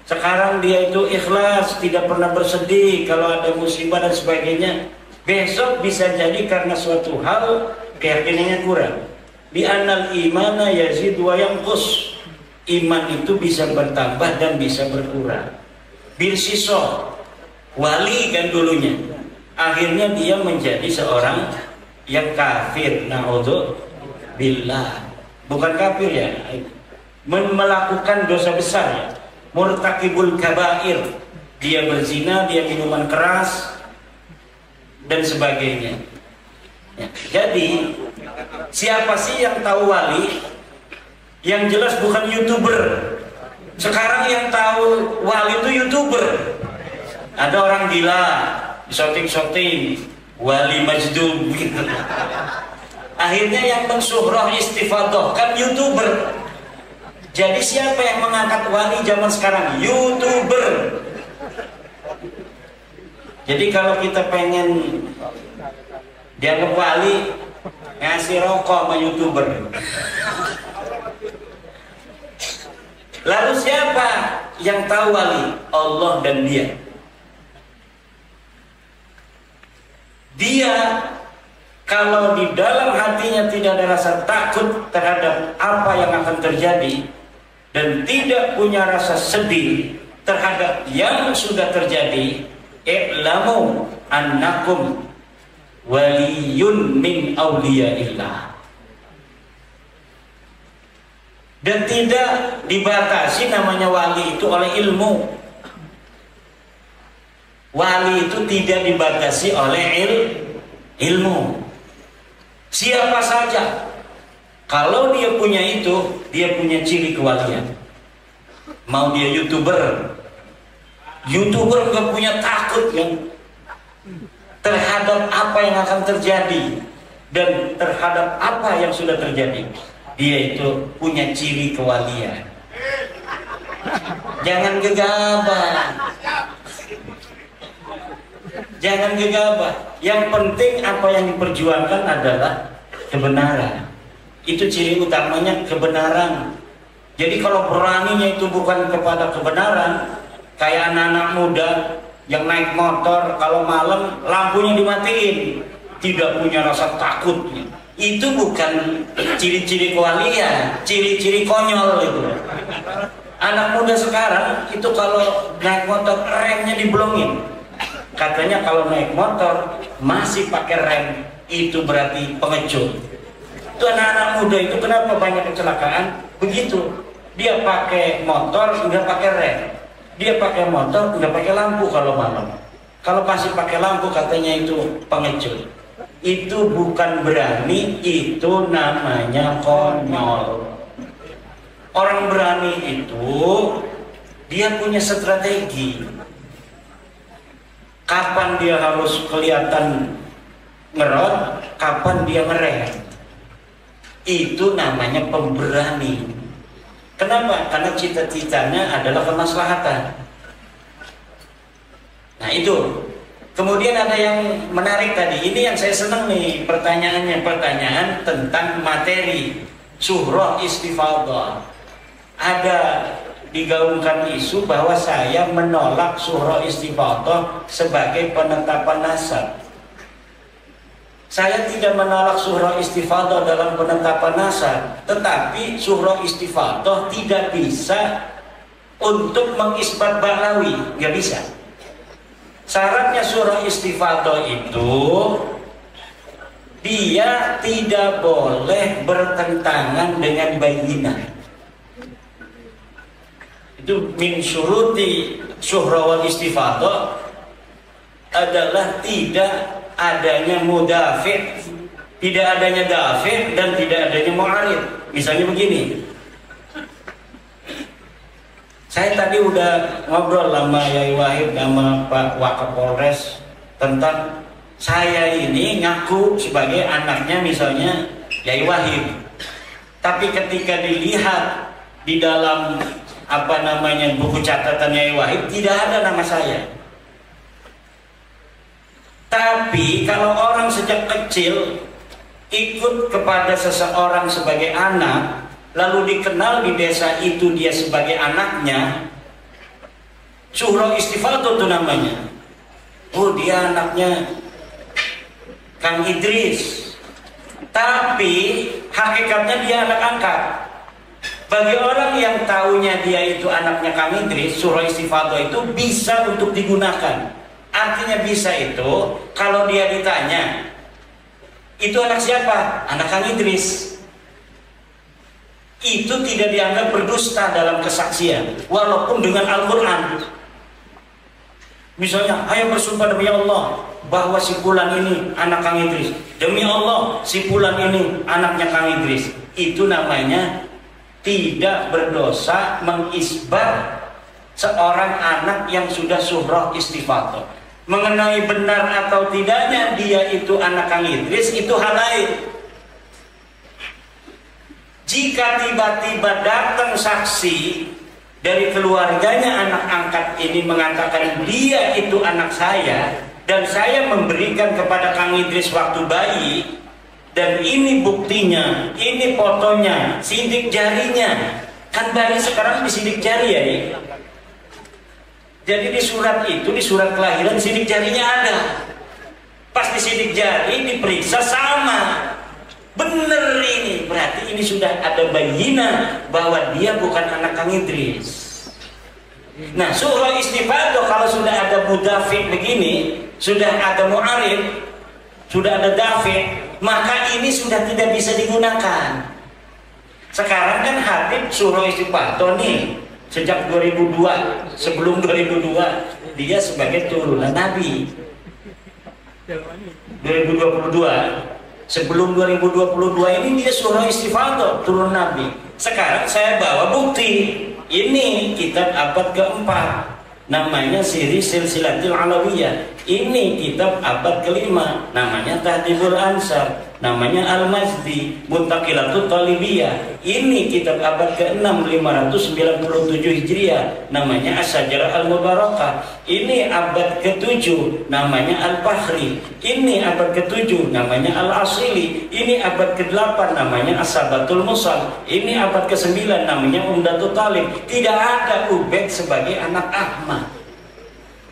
Sekarang dia itu ikhlas, tidak pernah bersedih kalau ada musibah dan sebagainya. Besok bisa jadi karena suatu hal keyakinannya kurang. Bi anal imana yazid wa yanqus. Iman itu bisa bertambah dan bisa berkurang. Bil siso, wali kan dulunya. Akhirnya dia menjadi seorang yang kafir. Na'udzubillah. Bukan kafir ya, melakukan dosa besar ya. Murtakibul kabair. Dia berzina, dia minuman keras dan sebagainya ya. Jadi siapa sih yang tahu wali? Yang jelas bukan YouTuber. Sekarang yang tahu wali itu YouTuber. Ada orang gila shooting wali majdub gitu. Akhirnya yang mensuhrah istifadah kan YouTuber. Jadi siapa yang mengangkat wali zaman sekarang? YouTuber. Jadi kalau kita pengen dianggap wali, ngasih rokok sama YouTuber. Lalu siapa yang tahu wali? Allah dan dia. Dia kalau di dalam hatinya tidak ada rasa takut terhadap apa yang akan terjadi dan tidak punya rasa sedih terhadap yang sudah terjadi, i'lamu annakum waliyun min auliyaillah. Dan tidak dibatasi namanya wali itu oleh ilmu. Wali itu tidak dibatasi oleh ilmu. Siapa saja kalau dia punya itu, dia punya ciri kewalian. Mau dia YouTuber nggak punya takut kan terhadap apa yang akan terjadi dan terhadap apa yang sudah terjadi. Dia itu punya ciri kewalian. Jangan gegabah. Jangan gegabah. Yang penting apa yang diperjuangkan adalah kebenaran. Itu ciri utamanya, kebenaran. Jadi kalau beraninya itu bukan kepada kebenaran, kayak anak-anak muda yang naik motor kalau malam lampunya dimatiin, tidak punya rasa takutnya. Itu bukan ciri-ciri kewalian, ciri-ciri konyol itu. Anak muda sekarang itu kalau naik motor remnya diblongin. Katanya kalau naik motor masih pakai rem itu berarti pengecut. Itu anak-anak muda itu kenapa banyak kecelakaan? Begitu. Dia pakai motor nggak pakai rem. Dia pakai motor nggak pakai lampu kalau malam. Kalau masih pakai lampu katanya itu pengecut. Itu bukan berani, itu namanya konyol. Orang berani itu dia punya strategi. Kapan dia harus kelihatan ngerot, kapan dia ngerem. Itu namanya pemberani. Kenapa? Karena cita-citanya adalah kemaslahatan. Nah itu. Kemudian ada yang menarik tadi. Ini yang saya senang nih pertanyaannya. Pertanyaan tentang materi Syuhroh Istifadah. Ada digaungkan isu bahwa saya menolak Syuhroh Istifadah sebagai penetapan nasab. Saya tidak menolak Syuhroh Istifadah dalam penetapan nasab, tetapi Syuhroh Istifadah tidak bisa untuk mengisbat Ba'lawi, nggak bisa. Syaratnya Syuhroh Istifadah itu dia tidak boleh bertentangan dengan bayyinah. Itu min syuruti Syuhroh Istifadah adalah tidak adanya mudafi', tidak adanya dafi' dan tidak adanya mu'arid. Misalnya begini, saya tadi udah ngobrol sama Yai Wahid sama Pak Wakapolres tentang saya ini ngaku sebagai anaknya misalnya Yai Wahid, tapi ketika dilihat di dalam buku catatan Yai Wahid tidak ada nama saya. Tapi kalau orang sejak kecil ikut kepada seseorang sebagai anak, lalu dikenal di desa itu dia sebagai anaknya, Syuhroh Istifadah itu namanya. Oh, dia anaknya Kang Idris, tapi hakikatnya dia anak angkat. Bagi orang yang tahunya dia itu anaknya Kang Idris, Syuhroh Istifadah itu bisa untuk digunakan. Artinya bisa itu kalau dia ditanya, itu anak siapa? Anak Kang Idris. Itu tidak dianggap berdusta dalam kesaksian, walaupun dengan Al-Quran. Misalnya, ayo bersumpah demi Allah bahwa si fulan ini anak Kang Idris. Demi Allah, si fulan ini anaknya Kang Idris. Itu namanya tidak berdosa mengisbat seorang anak yang sudah Syuhroh Istifadah. Mengenai benar atau tidaknya dia itu anak Kang Idris, itu hal lain. Jika tiba-tiba datang saksi dari keluarganya anak angkat ini mengatakan dia itu anak saya, dan saya memberikan kepada Kang Idris waktu bayi, dan ini buktinya, ini fotonya, sidik jarinya, kan bayi sekarang disidik jari ya ini. Jadi di surat itu, di surat kelahiran sidik jarinya ada. Pas disidik jari diperiksa sama. Bener ini, berarti ini sudah ada bayyinah bahwa dia bukan anak Kang Idris. Nah, Syuhroh Istifadah kalau sudah ada mudafi begini, sudah ada mu'arif, sudah ada dafi, maka ini sudah tidak bisa digunakan. Sekarang kan Habib Syuhroh Istifadah nih sejak 2002, sebelum 2002 dia sebagai turunan Nabi. 2022, sebelum 2022 ini dia Syuhroh Istifadah turun Nabi. Sekarang saya bawa bukti. Ini kitab abad keempat, namanya Siri Silsilatil Alawiyah. Ini kitab abad kelima, namanya Tahdhibul Ansar, namanya Al-Mazdi, Muntaqilatul Talibiyah. Ini kitab abad ke-6 597 Hijriah, namanya As-Sajarah Al-Mubarakah. Ini abad ke-7, namanya Al-Bahri. Ini abad ke-7, namanya Al-Asili. Ini abad ke-8, namanya As-Sabatul Musal. Ini abad ke-9, namanya Umdatul Talib. Tidak ada Ubaid sebagai anak Ahmad.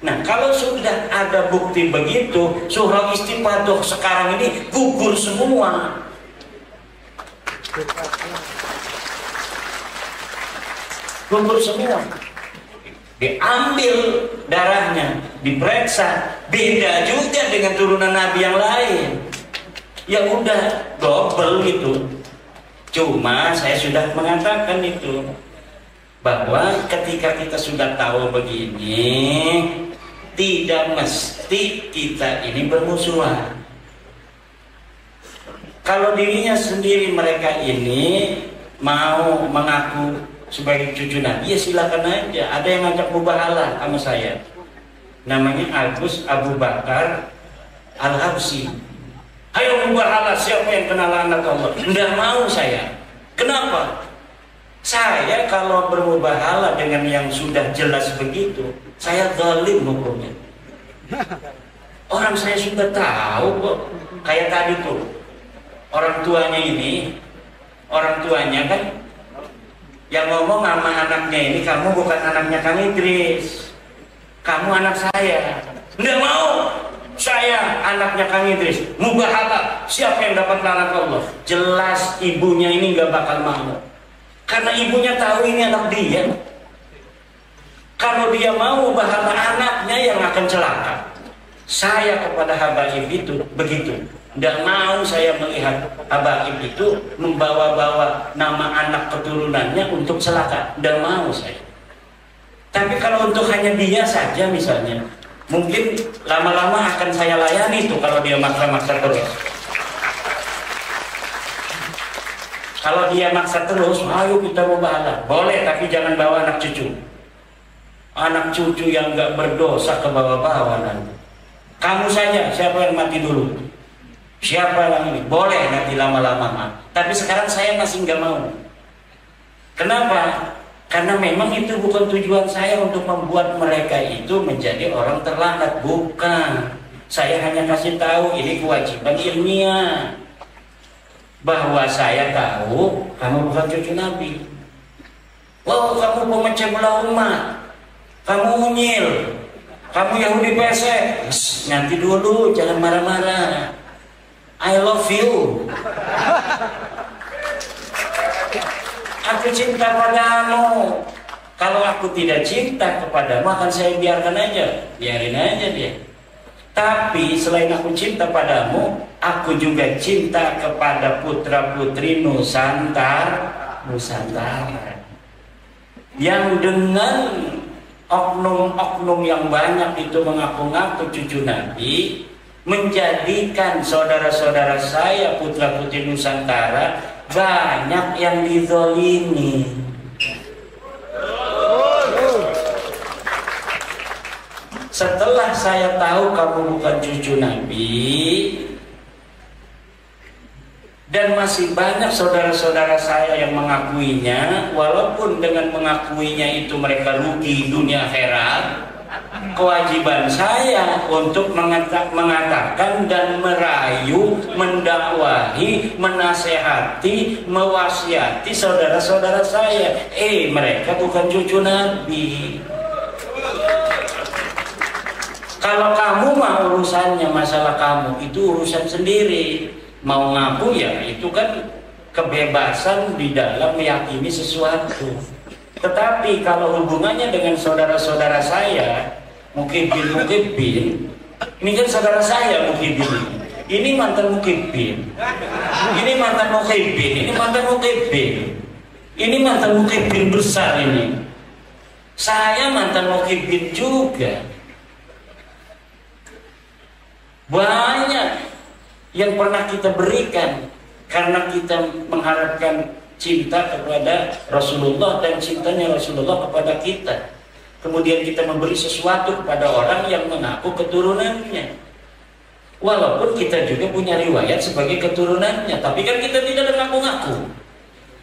Nah, kalau sudah ada bukti begitu, Syuhroh Istifadah sekarang ini gugur semua. Gugur semua. Diambil darahnya, diperiksa, beda juga dengan turunan Nabi yang lain. Ya udah, double gitu. Cuma saya sudah mengatakan itu, bahwa ketika kita sudah tahu begini, tidak mesti kita ini bermusuhan. Kalau dirinya sendiri mereka ini mau mengaku sebagai cucu Nabi, ya silakan aja. Ada yang ngajak mubahalah sama saya, namanya Agus Abu Bakar Al-Habsyi. Ayo mubahalah, siapa yang kenal anak Allah? Nggak mau saya. Kenapa? Saya kalau bermubahalah dengan yang sudah jelas begitu, saya zalim hukumnya. Orang saya sudah tahu kok. Kayak tadi tuh, orang tuanya kan yang ngomong sama anaknya ini, kamu bukan anaknya Kang Idris, kamu anak saya. Nggak mau, saya anaknya Kang Idris. Mubahalah, siapa yang dapat laknat Allah? Jelas ibunya ini nggak bakal mau, karena ibunya tahu ini anak dia. Kalau dia mau mubahalah, anaknya yang akan celaka. Saya kepada habaib itu begitu. Tidak mau saya melihat habaib itu membawa-bawa nama anak keturunannya untuk celaka. Tidak mau saya. Tapi kalau untuk hanya dia saja misalnya, mungkin lama-lama akan saya layani tuh kalau dia maksa-maksa terus. Kalau dia maksa terus, ayo kita mubahalah. Boleh, tapi jangan bawa anak cucu. Anak cucu yang nggak berdosa ke bawah-bawah nanti. Kamu saja, siapa yang mati dulu? Siapa yang ini? Boleh nanti lama-lama. Tapi sekarang saya masih nggak mau. Kenapa? Karena memang itu bukan tujuan saya untuk membuat mereka itu menjadi orang terlaknat. Bukan. Saya hanya kasih tahu ini kewajiban ilmiah. Bahwa saya tahu kamu bukan cucu Nabi. Wow, kamu pemecah belah umat. Kamu unyil. Kamu Yahudi pesek. Nanti dulu, jangan marah-marah. I love you. Aku cinta padamu. Kalau aku tidak cinta kepadamu, akan saya biarkan aja. Biarin aja dia. Tapi selain aku cinta padamu, aku juga cinta kepada putra-putri Nusantara. Yang dengan oknum-oknum yang banyak itu mengaku-ngaku cucu Nabi, menjadikan saudara-saudara saya putra-putri Nusantara banyak yang dizolimi. Setelah saya tahu kamu bukan cucu Nabi, dan masih banyak saudara-saudara saya yang mengakuinya, walaupun dengan mengakuinya itu mereka rugi dunia akhirat, kewajiban saya untuk mengatakan dan merayu, mendakwahi, menasehati, mewasiati saudara-saudara saya. Mereka bukan cucu Nabi. Kalau kamu mau urusannya masalah kamu, itu urusan sendiri. Mau ngaku ya itu kan kebebasan di dalam meyakini sesuatu. Tetapi kalau hubungannya dengan saudara-saudara saya, Mukhibin, ini kan saudara saya Mukhibin, ini mantan Mukhibin, ini mantan Mukhibin, ini mantan Mukhibin, ini mantan Mukhibin besar ini. Saya mantan Mukhibin juga. Banyak yang pernah kita berikan karena kita mengharapkan cinta kepada Rasulullah dan cintanya Rasulullah kepada kita. Kemudian kita memberi sesuatu kepada orang yang mengaku keturunannya. Walaupun kita juga punya riwayat sebagai keturunannya, tapi kan kita tidak mengaku-ngaku.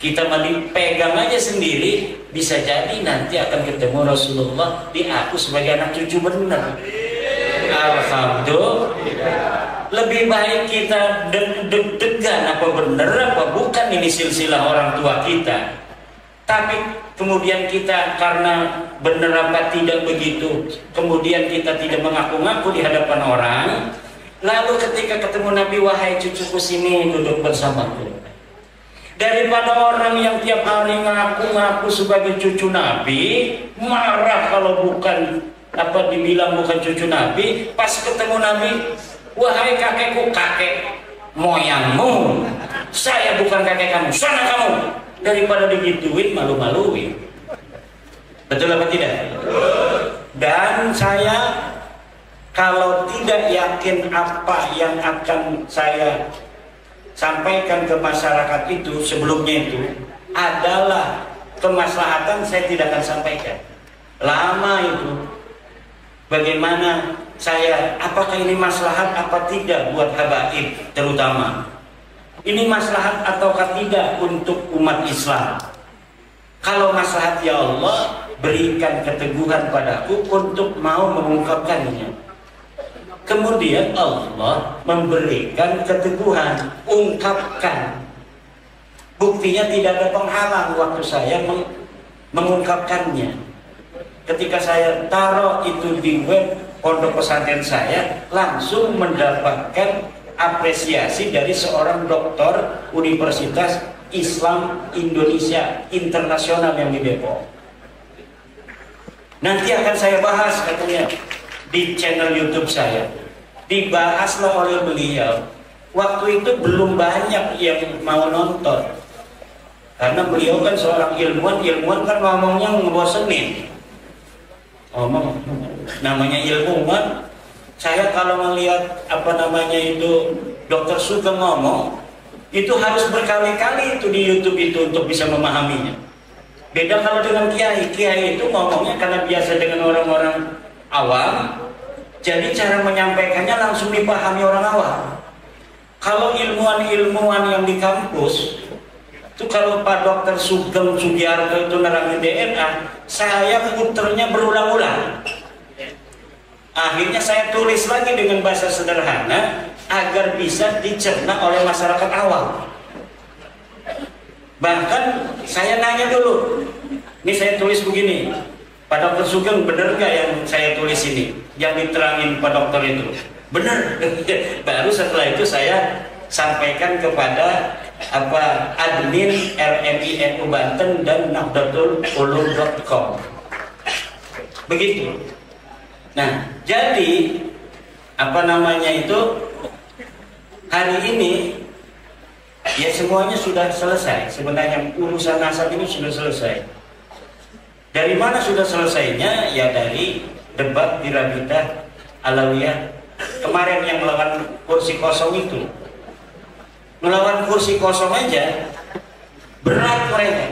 Kita pegang aja sendiri, bisa jadi nanti akan ketemu Rasulullah diaku sebagai anak cucu benar. Alhamdulillah. Lebih baik kita deg-degan apa benar apa bukan ini silsilah orang tua kita. Tapi kemudian kita karena benar apa tidak begitu, kemudian kita tidak mengaku-ngaku di hadapan orang. Lalu ketika ketemu Nabi, wahai cucuku sini duduk bersamaku. Daripada orang yang tiap hari ngaku-ngaku sebagai cucu Nabi, marah kalau bukan apa dibilang bukan cucu Nabi, pas ketemu Nabi, wahai kakekku, kakek moyangmu, saya bukan kakek kamu, sana kamu. Daripada digituin, malu-maluin. Betul apa tidak? Dan saya kalau tidak yakin apa yang akan saya sampaikan ke masyarakat itu sebelumnya itu adalah kemaslahatan saya tidak akan sampaikan. Lama itu. Bagaimana apakah ini maslahat apa tidak buat habaib terutama? Ini maslahat ataukah tidak untuk umat Islam? Kalau maslahat, ya Allah, berikan keteguhan padaku untuk mau mengungkapkannya. Kemudian Allah memberikan keteguhan, ungkapkan. Buktinya tidak ada penghalang waktu saya mengungkapkannya. Ketika saya taruh itu di web pondok pesantren saya, langsung mendapatkan apresiasi dari seorang doktor Universitas Islam Indonesia Internasional yang di Depok. Nanti akan saya bahas katanya di channel YouTube saya. Dibahaslah oleh beliau. Waktu itu belum banyak yang mau nonton. Karena beliau kan seorang ilmuwan kan ngomongnya ngebosenin. Namanya ilmuwan, saya kalau melihat Dr. Sugeng ngomong, itu harus berkali-kali itu di YouTube itu untuk bisa memahaminya. Beda kalau dengan kiai itu ngomongnya karena biasa dengan orang-orang awam, jadi cara menyampaikannya langsung dipahami orang awam. Kalau ilmuwan-ilmuwan yang di kampus itu, kalau Pak Dr. Sugeng Sugiarto itu nerangin DNA, saya puternya berulang-ulang. Akhirnya saya tulis lagi dengan bahasa sederhana agar bisa dicerna oleh masyarakat awam. Bahkan saya nanya dulu, ini saya tulis begini, Pak Dr. Sugeng bener nggak yang saya tulis ini, yang diterangin Pak Dokter itu? Bener. Baru setelah itu saya sampaikan kepada admin RMINU Banten dan nahdlatululum.com. Begitu. Nah, jadi hari ini ya semuanya sudah selesai. Sebenarnya urusan nasab ini sudah selesai. Dari mana sudah selesainya? Ya dari debat di Rabitah Alawiyah kemarin yang melawan kursi kosong itu. Melawan kursi kosong aja berat mereka.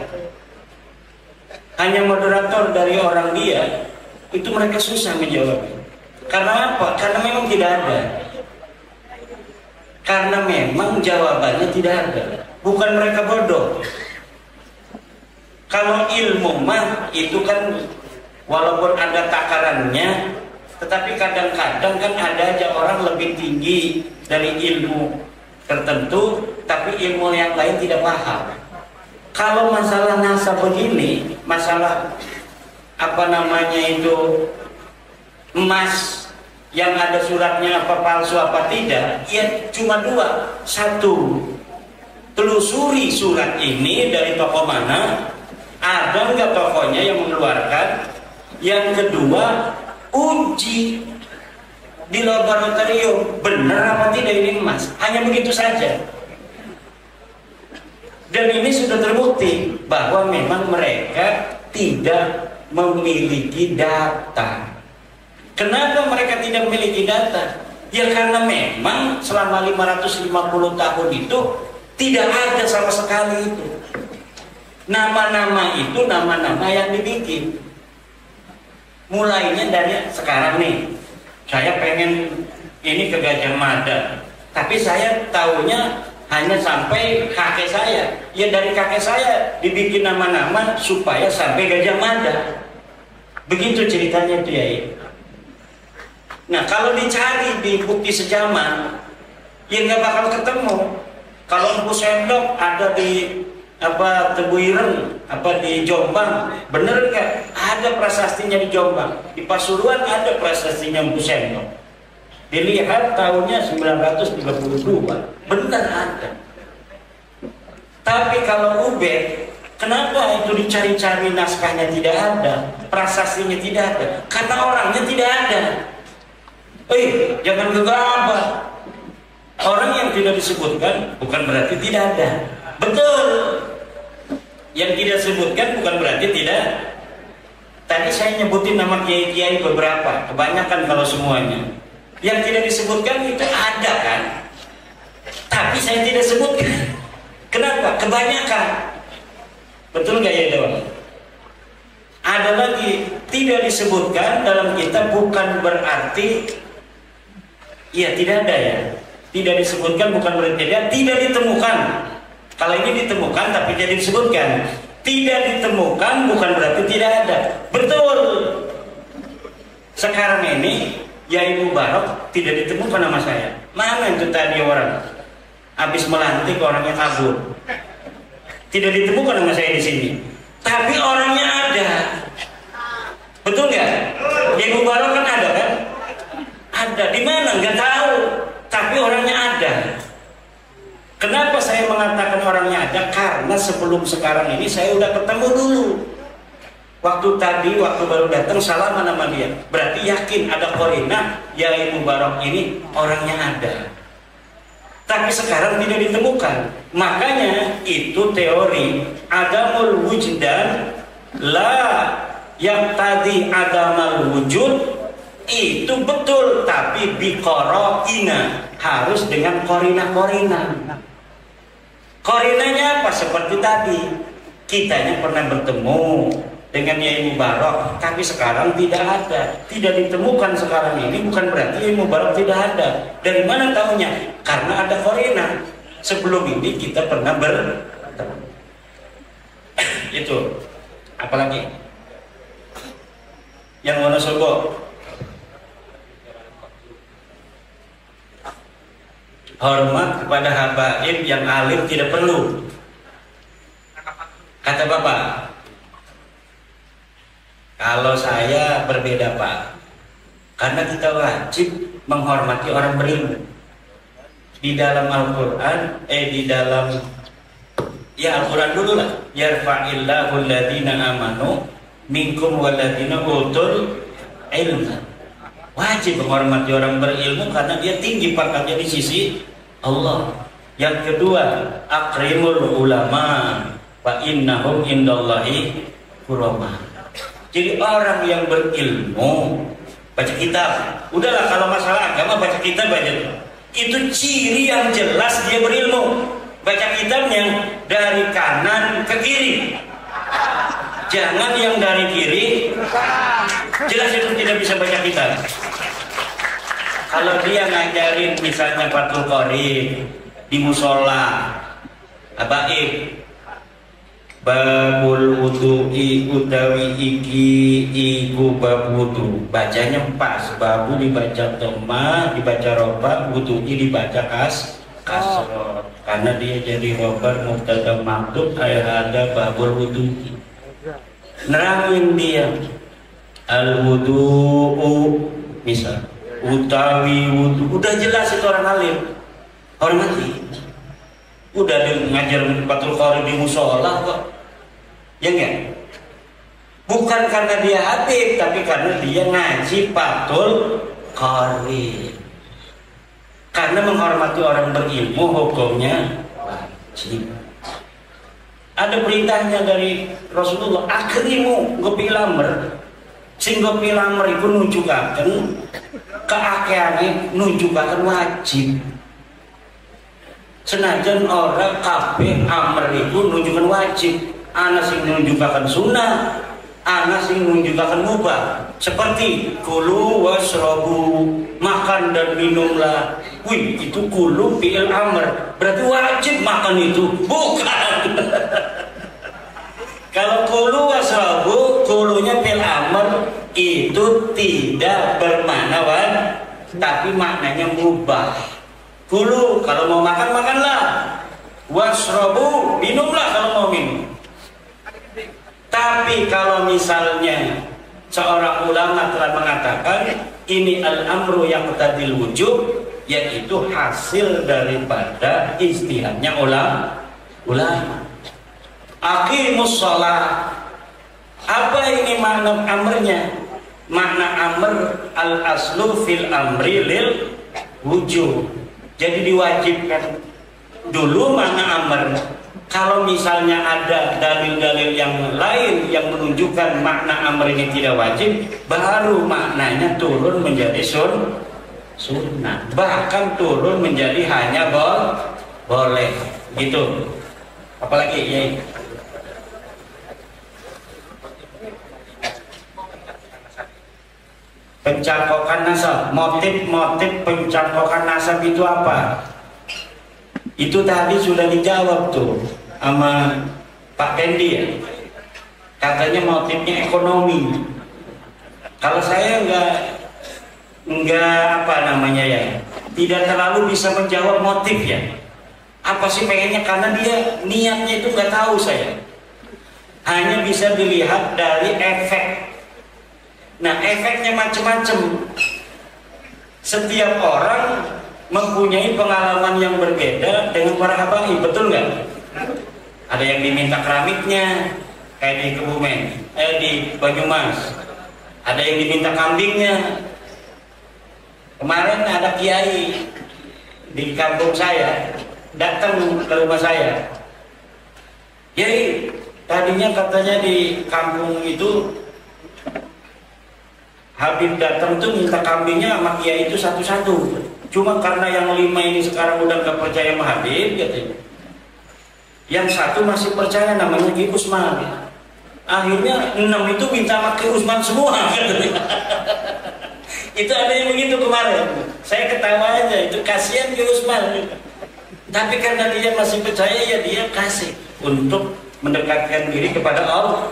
Hanya moderator dari orang dia itu mereka susah menjawab. Karena apa? Karena memang tidak ada. Karena memang jawabannya tidak ada. Bukan mereka bodoh. Kalau ilmu mah itu kan walaupun ada takarannya, tetapi kadang-kadang kan ada aja orang lebih tinggi dari ilmu tertentu, tapi ilmu yang lain tidak paham. Kalau masalah nasab begini, masalah emas yang ada suratnya apa palsu apa tidak, ya cuma dua. Satu, telusuri surat ini dari toko mana, ada nggak tokonya yang mengeluarkan. Yang kedua, uji di laboratorium benar apa tidak ini emas. Hanya begitu saja. Dan ini sudah terbukti bahwa memang mereka tidak memiliki data. Kenapa mereka tidak memiliki data? Ya karena memang selama 550 tahun itu tidak ada sama sekali itu. Nama-nama itu nama-nama yang dibikin. Mulainya dari sekarang nih, saya pengen ini ke Gajah Mada, tapi saya tahunya hanya sampai kakek saya. Ya dari kakek saya dibikin nama-nama supaya sampai Gajah Mada. Begitu ceritanya dia. Nah kalau dicari di bukti sejaman, ya nggak bakal ketemu. Kalau Empu Sendok ada di Tebu Ireng, di Jombang, bener nggak? Ada prasastinya di Jombang. Di Pasuruan ada prasastinya Empu Sendok. Dilihat tahunnya 932, benar ada. Tapi kalau Ubed, kenapa itu dicari-cari naskahnya tidak ada, prasastinya tidak ada? Karena orangnya tidak ada. Jangan gegabah. Orang yang tidak disebutkan bukan berarti tidak ada. Betul. Yang tidak disebutkan bukan berarti tidak. Tadi saya nyebutin nama kiai-kiai beberapa, kebanyakan kalau semuanya. Yang tidak disebutkan itu ada kan? Tapi saya tidak sebutkan. Kenapa? Kebanyakan. Betul nggak ya, Dewan? Ada lagi tidak disebutkan dalam kitab, bukan berarti ya tidak ada ya. Tidak disebutkan bukan berarti tidak ditemukan. Kalau ini ditemukan tapi tidak disebutkan. Tidak ditemukan bukan berarti tidak ada. Betul. Sekarang ini Yai Mubarak tidak ditemukan nama saya. Mana itu tadi orang? Habis melantik orangnya kabur. Tidak ditemukan nama saya di sini. Tapi orangnya ada. Betul nggak? Yai Mubarak kan ada kan? Ada. Di mana? Nggak tahu. Tapi orangnya ada. Kenapa saya mengatakan orangnya ada? Karena sebelum sekarang ini saya udah ketemu dulu. Waktu baru datang salaman sama dia. Berarti yakin ada korina Yai Mubarak ini orangnya ada. Tapi sekarang tidak ditemukan. Makanya itu teori adamul wujdan la yang tadi adamal wujud itu betul, tapi biqara'ina, harus dengan korina-korina. Korinanya apa? Seperti tadi kitanya pernah bertemu dengan Yai Mubarak, tapi sekarang tidak ada, tidak ditemukan sekarang ini, bukan berarti Yai Mubarak tidak ada. Dari mana tahunya? Karena ada korina. Sebelum ini kita pernah bertemu. Itu. Apalagi? Yang Wonosobo. Hormat kepada habaib yang alim tidak perlu. Kata Bapak. Kalau saya berbeda Pak. Karena kita wajib menghormati orang berilmu. Di dalam Al-Quran, Al-Quran dulu lah. Yarfa'illahu alladhina amanu minkum walladhina utul ilma. Wajib menghormati orang berilmu karena dia tinggi pangkatnya di sisi Allah. Yang kedua, akrimul ulama wa innahum indallahi kurama. Jadi orang yang berilmu baca kitab. Udahlah, kalau masalah agama baca kitab aja. Itu ciri yang jelas dia berilmu. Baca kitabnya dari kanan ke kiri. Jangan yang dari kiri. Jelas itu tidak bisa baca kitab. Kalau dia ngajarin misalnya Fathul Qorib di musola, habaib, babul wudu'i utawi iki iku bab wudu, bacanya pas. Babu dibaca dhamma, dibaca roba, wudu'i dibaca kasroh. Karena dia jadi robar mubtada maktub, ada babul wudu'i. Nerangin dia al wudu'u misal utawi wudu, udah jelas itu orang alim, hormati. Udah ngajar Fathul Qorib di musola kok, ya enggak? Bukan karena dia habib, tapi karena dia ngaji Fathul Qorib. Karena menghormati orang berilmu hukumnya wajib. Ada perintahnya dari Rasulullah, akrimu gopi lamer. Sing gopi lamer itu nunjukaken keakeane, nunjukaken wajib. Senajan orang kabeh amr itu nunjukan wajib, ana sing nunjukaken sunnah, ana sing nunjukaken mubah. Seperti kulu wasrobu, makan dan minumlah. Wih, itu kulu fi'il amr, berarti wajib makan itu, bukan. Kalau kulu wasrobu, kulunya fi'il amr, itu tidak bermakna wajib, tapi maknanya mubah. Kulu, kalau mau makan, makanlah. Wasrobu, minumlah kalau mau minum. Tapi kalau misalnya seorang ulama telah mengatakan ini al-amru yang tadil wujub, yaitu hasil daripada ijtihadnya ulama. Aqimus shalah. Apa ini makna amrnya? Makna amr al-aslu fil amri lil wujub. Jadi diwajibkan dulu makna amr. Kalau misalnya ada dalil-dalil yang lain yang menunjukkan makna amr ini tidak wajib, baru maknanya turun menjadi sunnah. Bahkan turun menjadi hanya boleh. Gitu. Apalagi ya. pencangkokan nasab. Motif-motif pencangkokan nasab itu apa? Itu tadi sudah dijawab tuh sama Pak Pendi ya. Katanya motifnya ekonomi. Kalau saya enggak apa namanya ya, tidak terlalu bisa menjawab motif ya. Apa sih pengennya, karena dia niatnya itu nggak tahu saya. Hanya bisa dilihat dari efek. Nah, efeknya macam-macam. Setiap orang mempunyai pengalaman yang berbeda dengan para habaib, betul nggak? Ada yang diminta keramiknya, kayak di Kebumen, di Banyumas. Ada yang diminta kambingnya. Kemarin ada kiai di kampung saya datang ke rumah saya. Kiai, tadinya katanya di kampung itu Habib datang tuh minta kambingnya sama kiai itu satu-satu. Cuma karena yang 5 ini sekarang udah gak percaya sama Habib katanya. Yang satu masih percaya, namanya Ki Usman. Akhirnya 6 itu minta sama Ki Usman semua katanya. Itu ada yang begitu kemarin. Saya ketawa aja, itu kasihan Ki Usman. Tapi karena dia masih percaya, ya dia kasih untuk mendekatkan diri kepada Allah.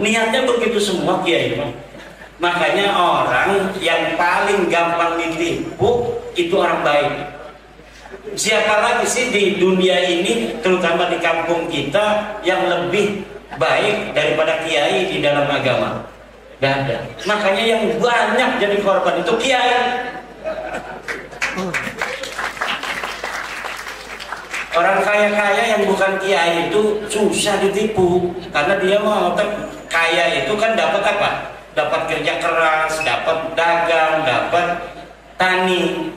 Niatnya begitu semua kiai. Makanya orang yang paling gampang ditipu itu orang baik. Siapa lagi sih di dunia ini, terutama di kampung kita, yang lebih baik daripada kiai di dalam agama? Gak ada. Makanya yang banyak jadi korban itu kiai. Orang kaya-kaya yang bukan kiai itu susah ditipu, karena dia mau kaya itu kan dapat apa? Dapat kerja keras, dapat dagang, dapat tani,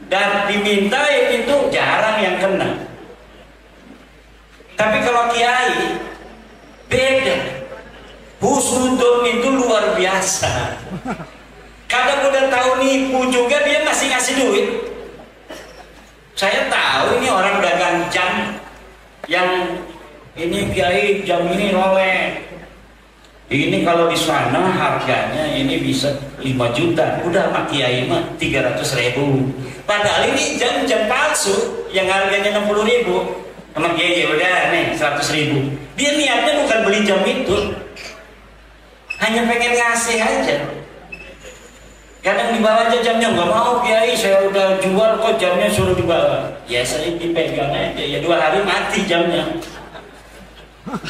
dan dimintain itu jarang yang kena. Tapi kalau kiai beda, husnudon itu luar biasa. Kadang udah tahu nipu juga dia masih ngasih duit. Saya tahu ini orang dagang jam, yang ini kiai jam ini oleh. Ini kalau di sana harganya ini bisa 5 juta, udah mak kiai mah 300.000. Padahal ini jam palsu yang harganya 60.000. Sama kiai udah nih 100.000. Dia niatnya bukan beli jam itu, hanya pengen ngasih aja. Kadang dibawa aja jamnya, nggak mau kiai, saya udah jual kok jamnya suruh dibawa. Ya saya dipegang aja, ya 2 hari mati jamnya.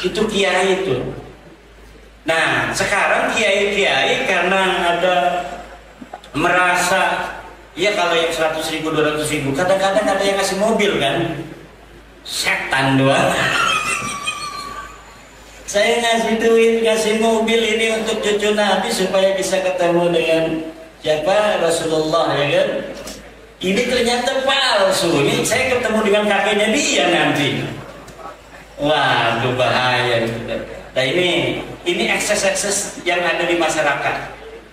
Itu kiai itu. Nah, sekarang kiai-kiai karena ada merasa, ya kalau yang 100.000, 200.000, kadang-kadang ada yang ngasih mobil kan, setan doang. Saya ngasih duit, ngasih mobil ini untuk cucu Nabi supaya bisa ketemu dengan siapa? Rasulullah, ya kan? Ini ternyata palsu. Ini saya ketemu dengan kakeknya dia nanti. Waduh, bahaya. Nah ini ekses-ekses yang ada di masyarakat,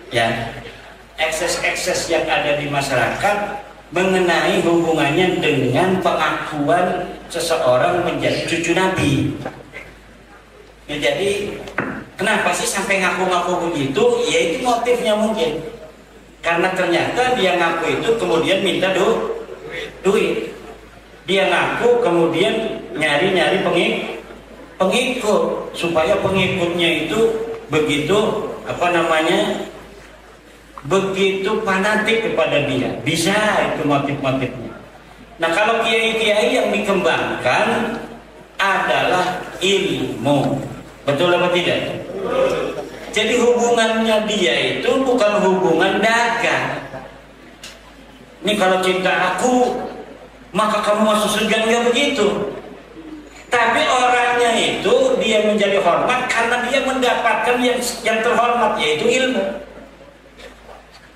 ya, ekses-ekses yang ada di masyarakat mengenai hubungannya dengan pengakuan seseorang menjadi cucu Nabi. Ya, jadi kenapa sih sampai ngaku-ngaku begitu? Ya itu motifnya mungkin karena ternyata dia ngaku itu kemudian minta duit. Dia ngaku kemudian nyari-nyari pengikut supaya pengikutnya itu begitu begitu fanatik kepada dia. Bisa itu motif-motifnya. Nah, kalau kiai-kiai yang dikembangkan adalah ilmu, betul apa tidak? Jadi hubungannya dia itu bukan hubungan dagang. Ini kalau cinta aku maka kamu masuk surga, enggak begitu. Tapi orangnya itu dia menjadi hormat karena dia mendapatkan yang terhormat, yaitu ilmu.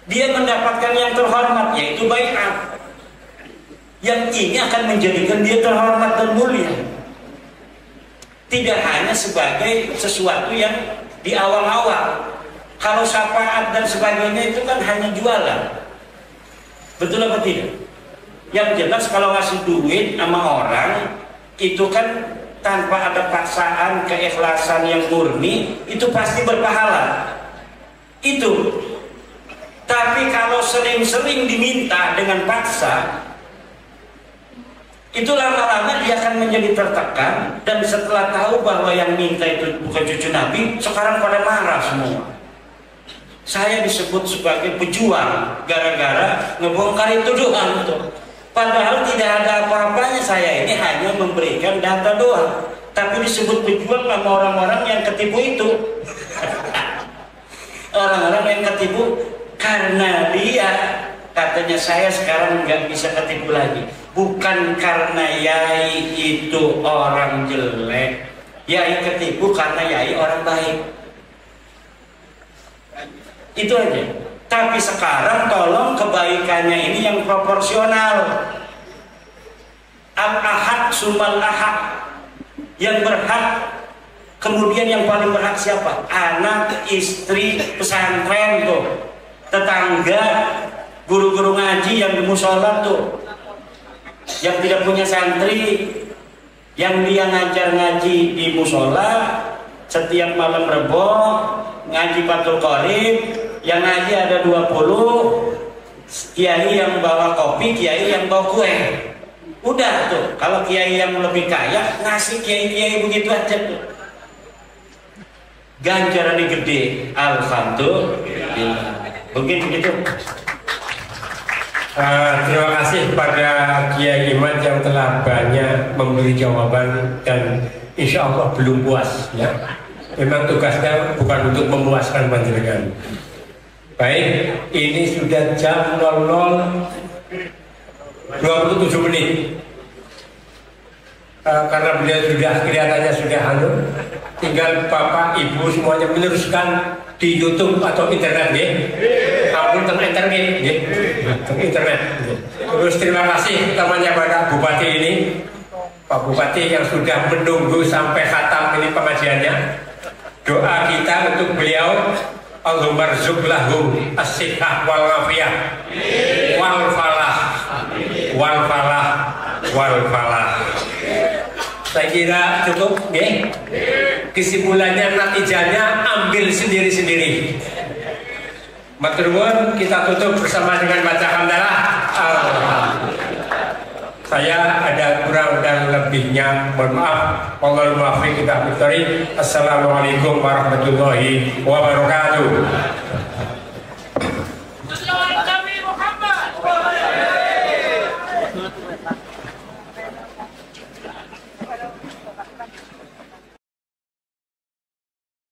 Dia mendapatkan yang terhormat, yaitu baiat. Yang ini akan menjadikan dia terhormat dan mulia. Tidak hanya sebagai sesuatu yang di awal-awal. Kalau syafaat dan sebagainya itu kan hanya jualan. Betul apa tidak? Yang jelas kalau ngasih duit sama orang itu kan tanpa ada paksaan, keikhlasan yang murni, itu pasti berpahala. Itu Tapi kalau sering-sering diminta dengan paksa, itu lama-lama dia akan menjadi tertekan, dan setelah tahu bahwa yang minta itu bukan cucu Nabi, sekarang pada marah semua. Saya disebut sebagai pejuang gara-gara ngebongkar itu doang tuh. Padahal tidak ada apa-apanya, saya ini hanya memberikan data doang. Tapi disebut pejuang sama orang-orang yang ketipu itu. Orang-orang yang ketipu karena dia katanya saya sekarang nggak bisa ketipu lagi. Bukan karena Yai itu orang jelek. Yai ketipu karena Yai orang baik. Itu aja. Tapi sekarang tolong kebaikannya ini yang proporsional. Al-ahad sumal ahad. Yang berhak, kemudian yang paling berhak siapa? Anak, istri, pesantren tuh, tetangga, guru-guru ngaji yang di musola tuh, yang tidak punya santri, yang dia ngajar ngaji di musola setiap malam Rebo, ngaji Fathul Qorib, yang ngaji ada 20, kiai yang bawa kopi, kiai yang bawa kue. Udah tuh, kalau kiai yang lebih kaya ngasih kiai-kiai begitu aja tuh. Ganjarannya gede, alhamdulillah. Begitu. Terima kasih kepada Kiai Iman yang telah banyak memberi jawaban dan insya Allah belum puas ya. Memang tugasnya bukan untuk memuaskan panjenengan. Baik, ini sudah jam 00:27 menit. Karena beliau sudah kelihatannya sudah tinggal Bapak Ibu semuanya meneruskan di YouTube atau internet ya. Ampun tentang internet ya. Internet. Terus terima kasih temannya pada Bupati ini, Pak Bupati yang sudah menunggu sampai khatam ini pengajiannya. Doa kita untuk beliau, Allahumma rzuq lahu as-sihhah wal afiyah wal falah wal falah wal falah. Saya kira cukup, ya. Kesimpulannya, natijanya ambil sendiri-sendiri. Matur nuwun, kita tutup bersama dengan baca hamdalah. Saya ada kurang dan lebihnya, mohon maaf. Wallahul muwaffiq ila aqwamit thoriq. Assalamualaikum warahmatullahi wabarakatuh.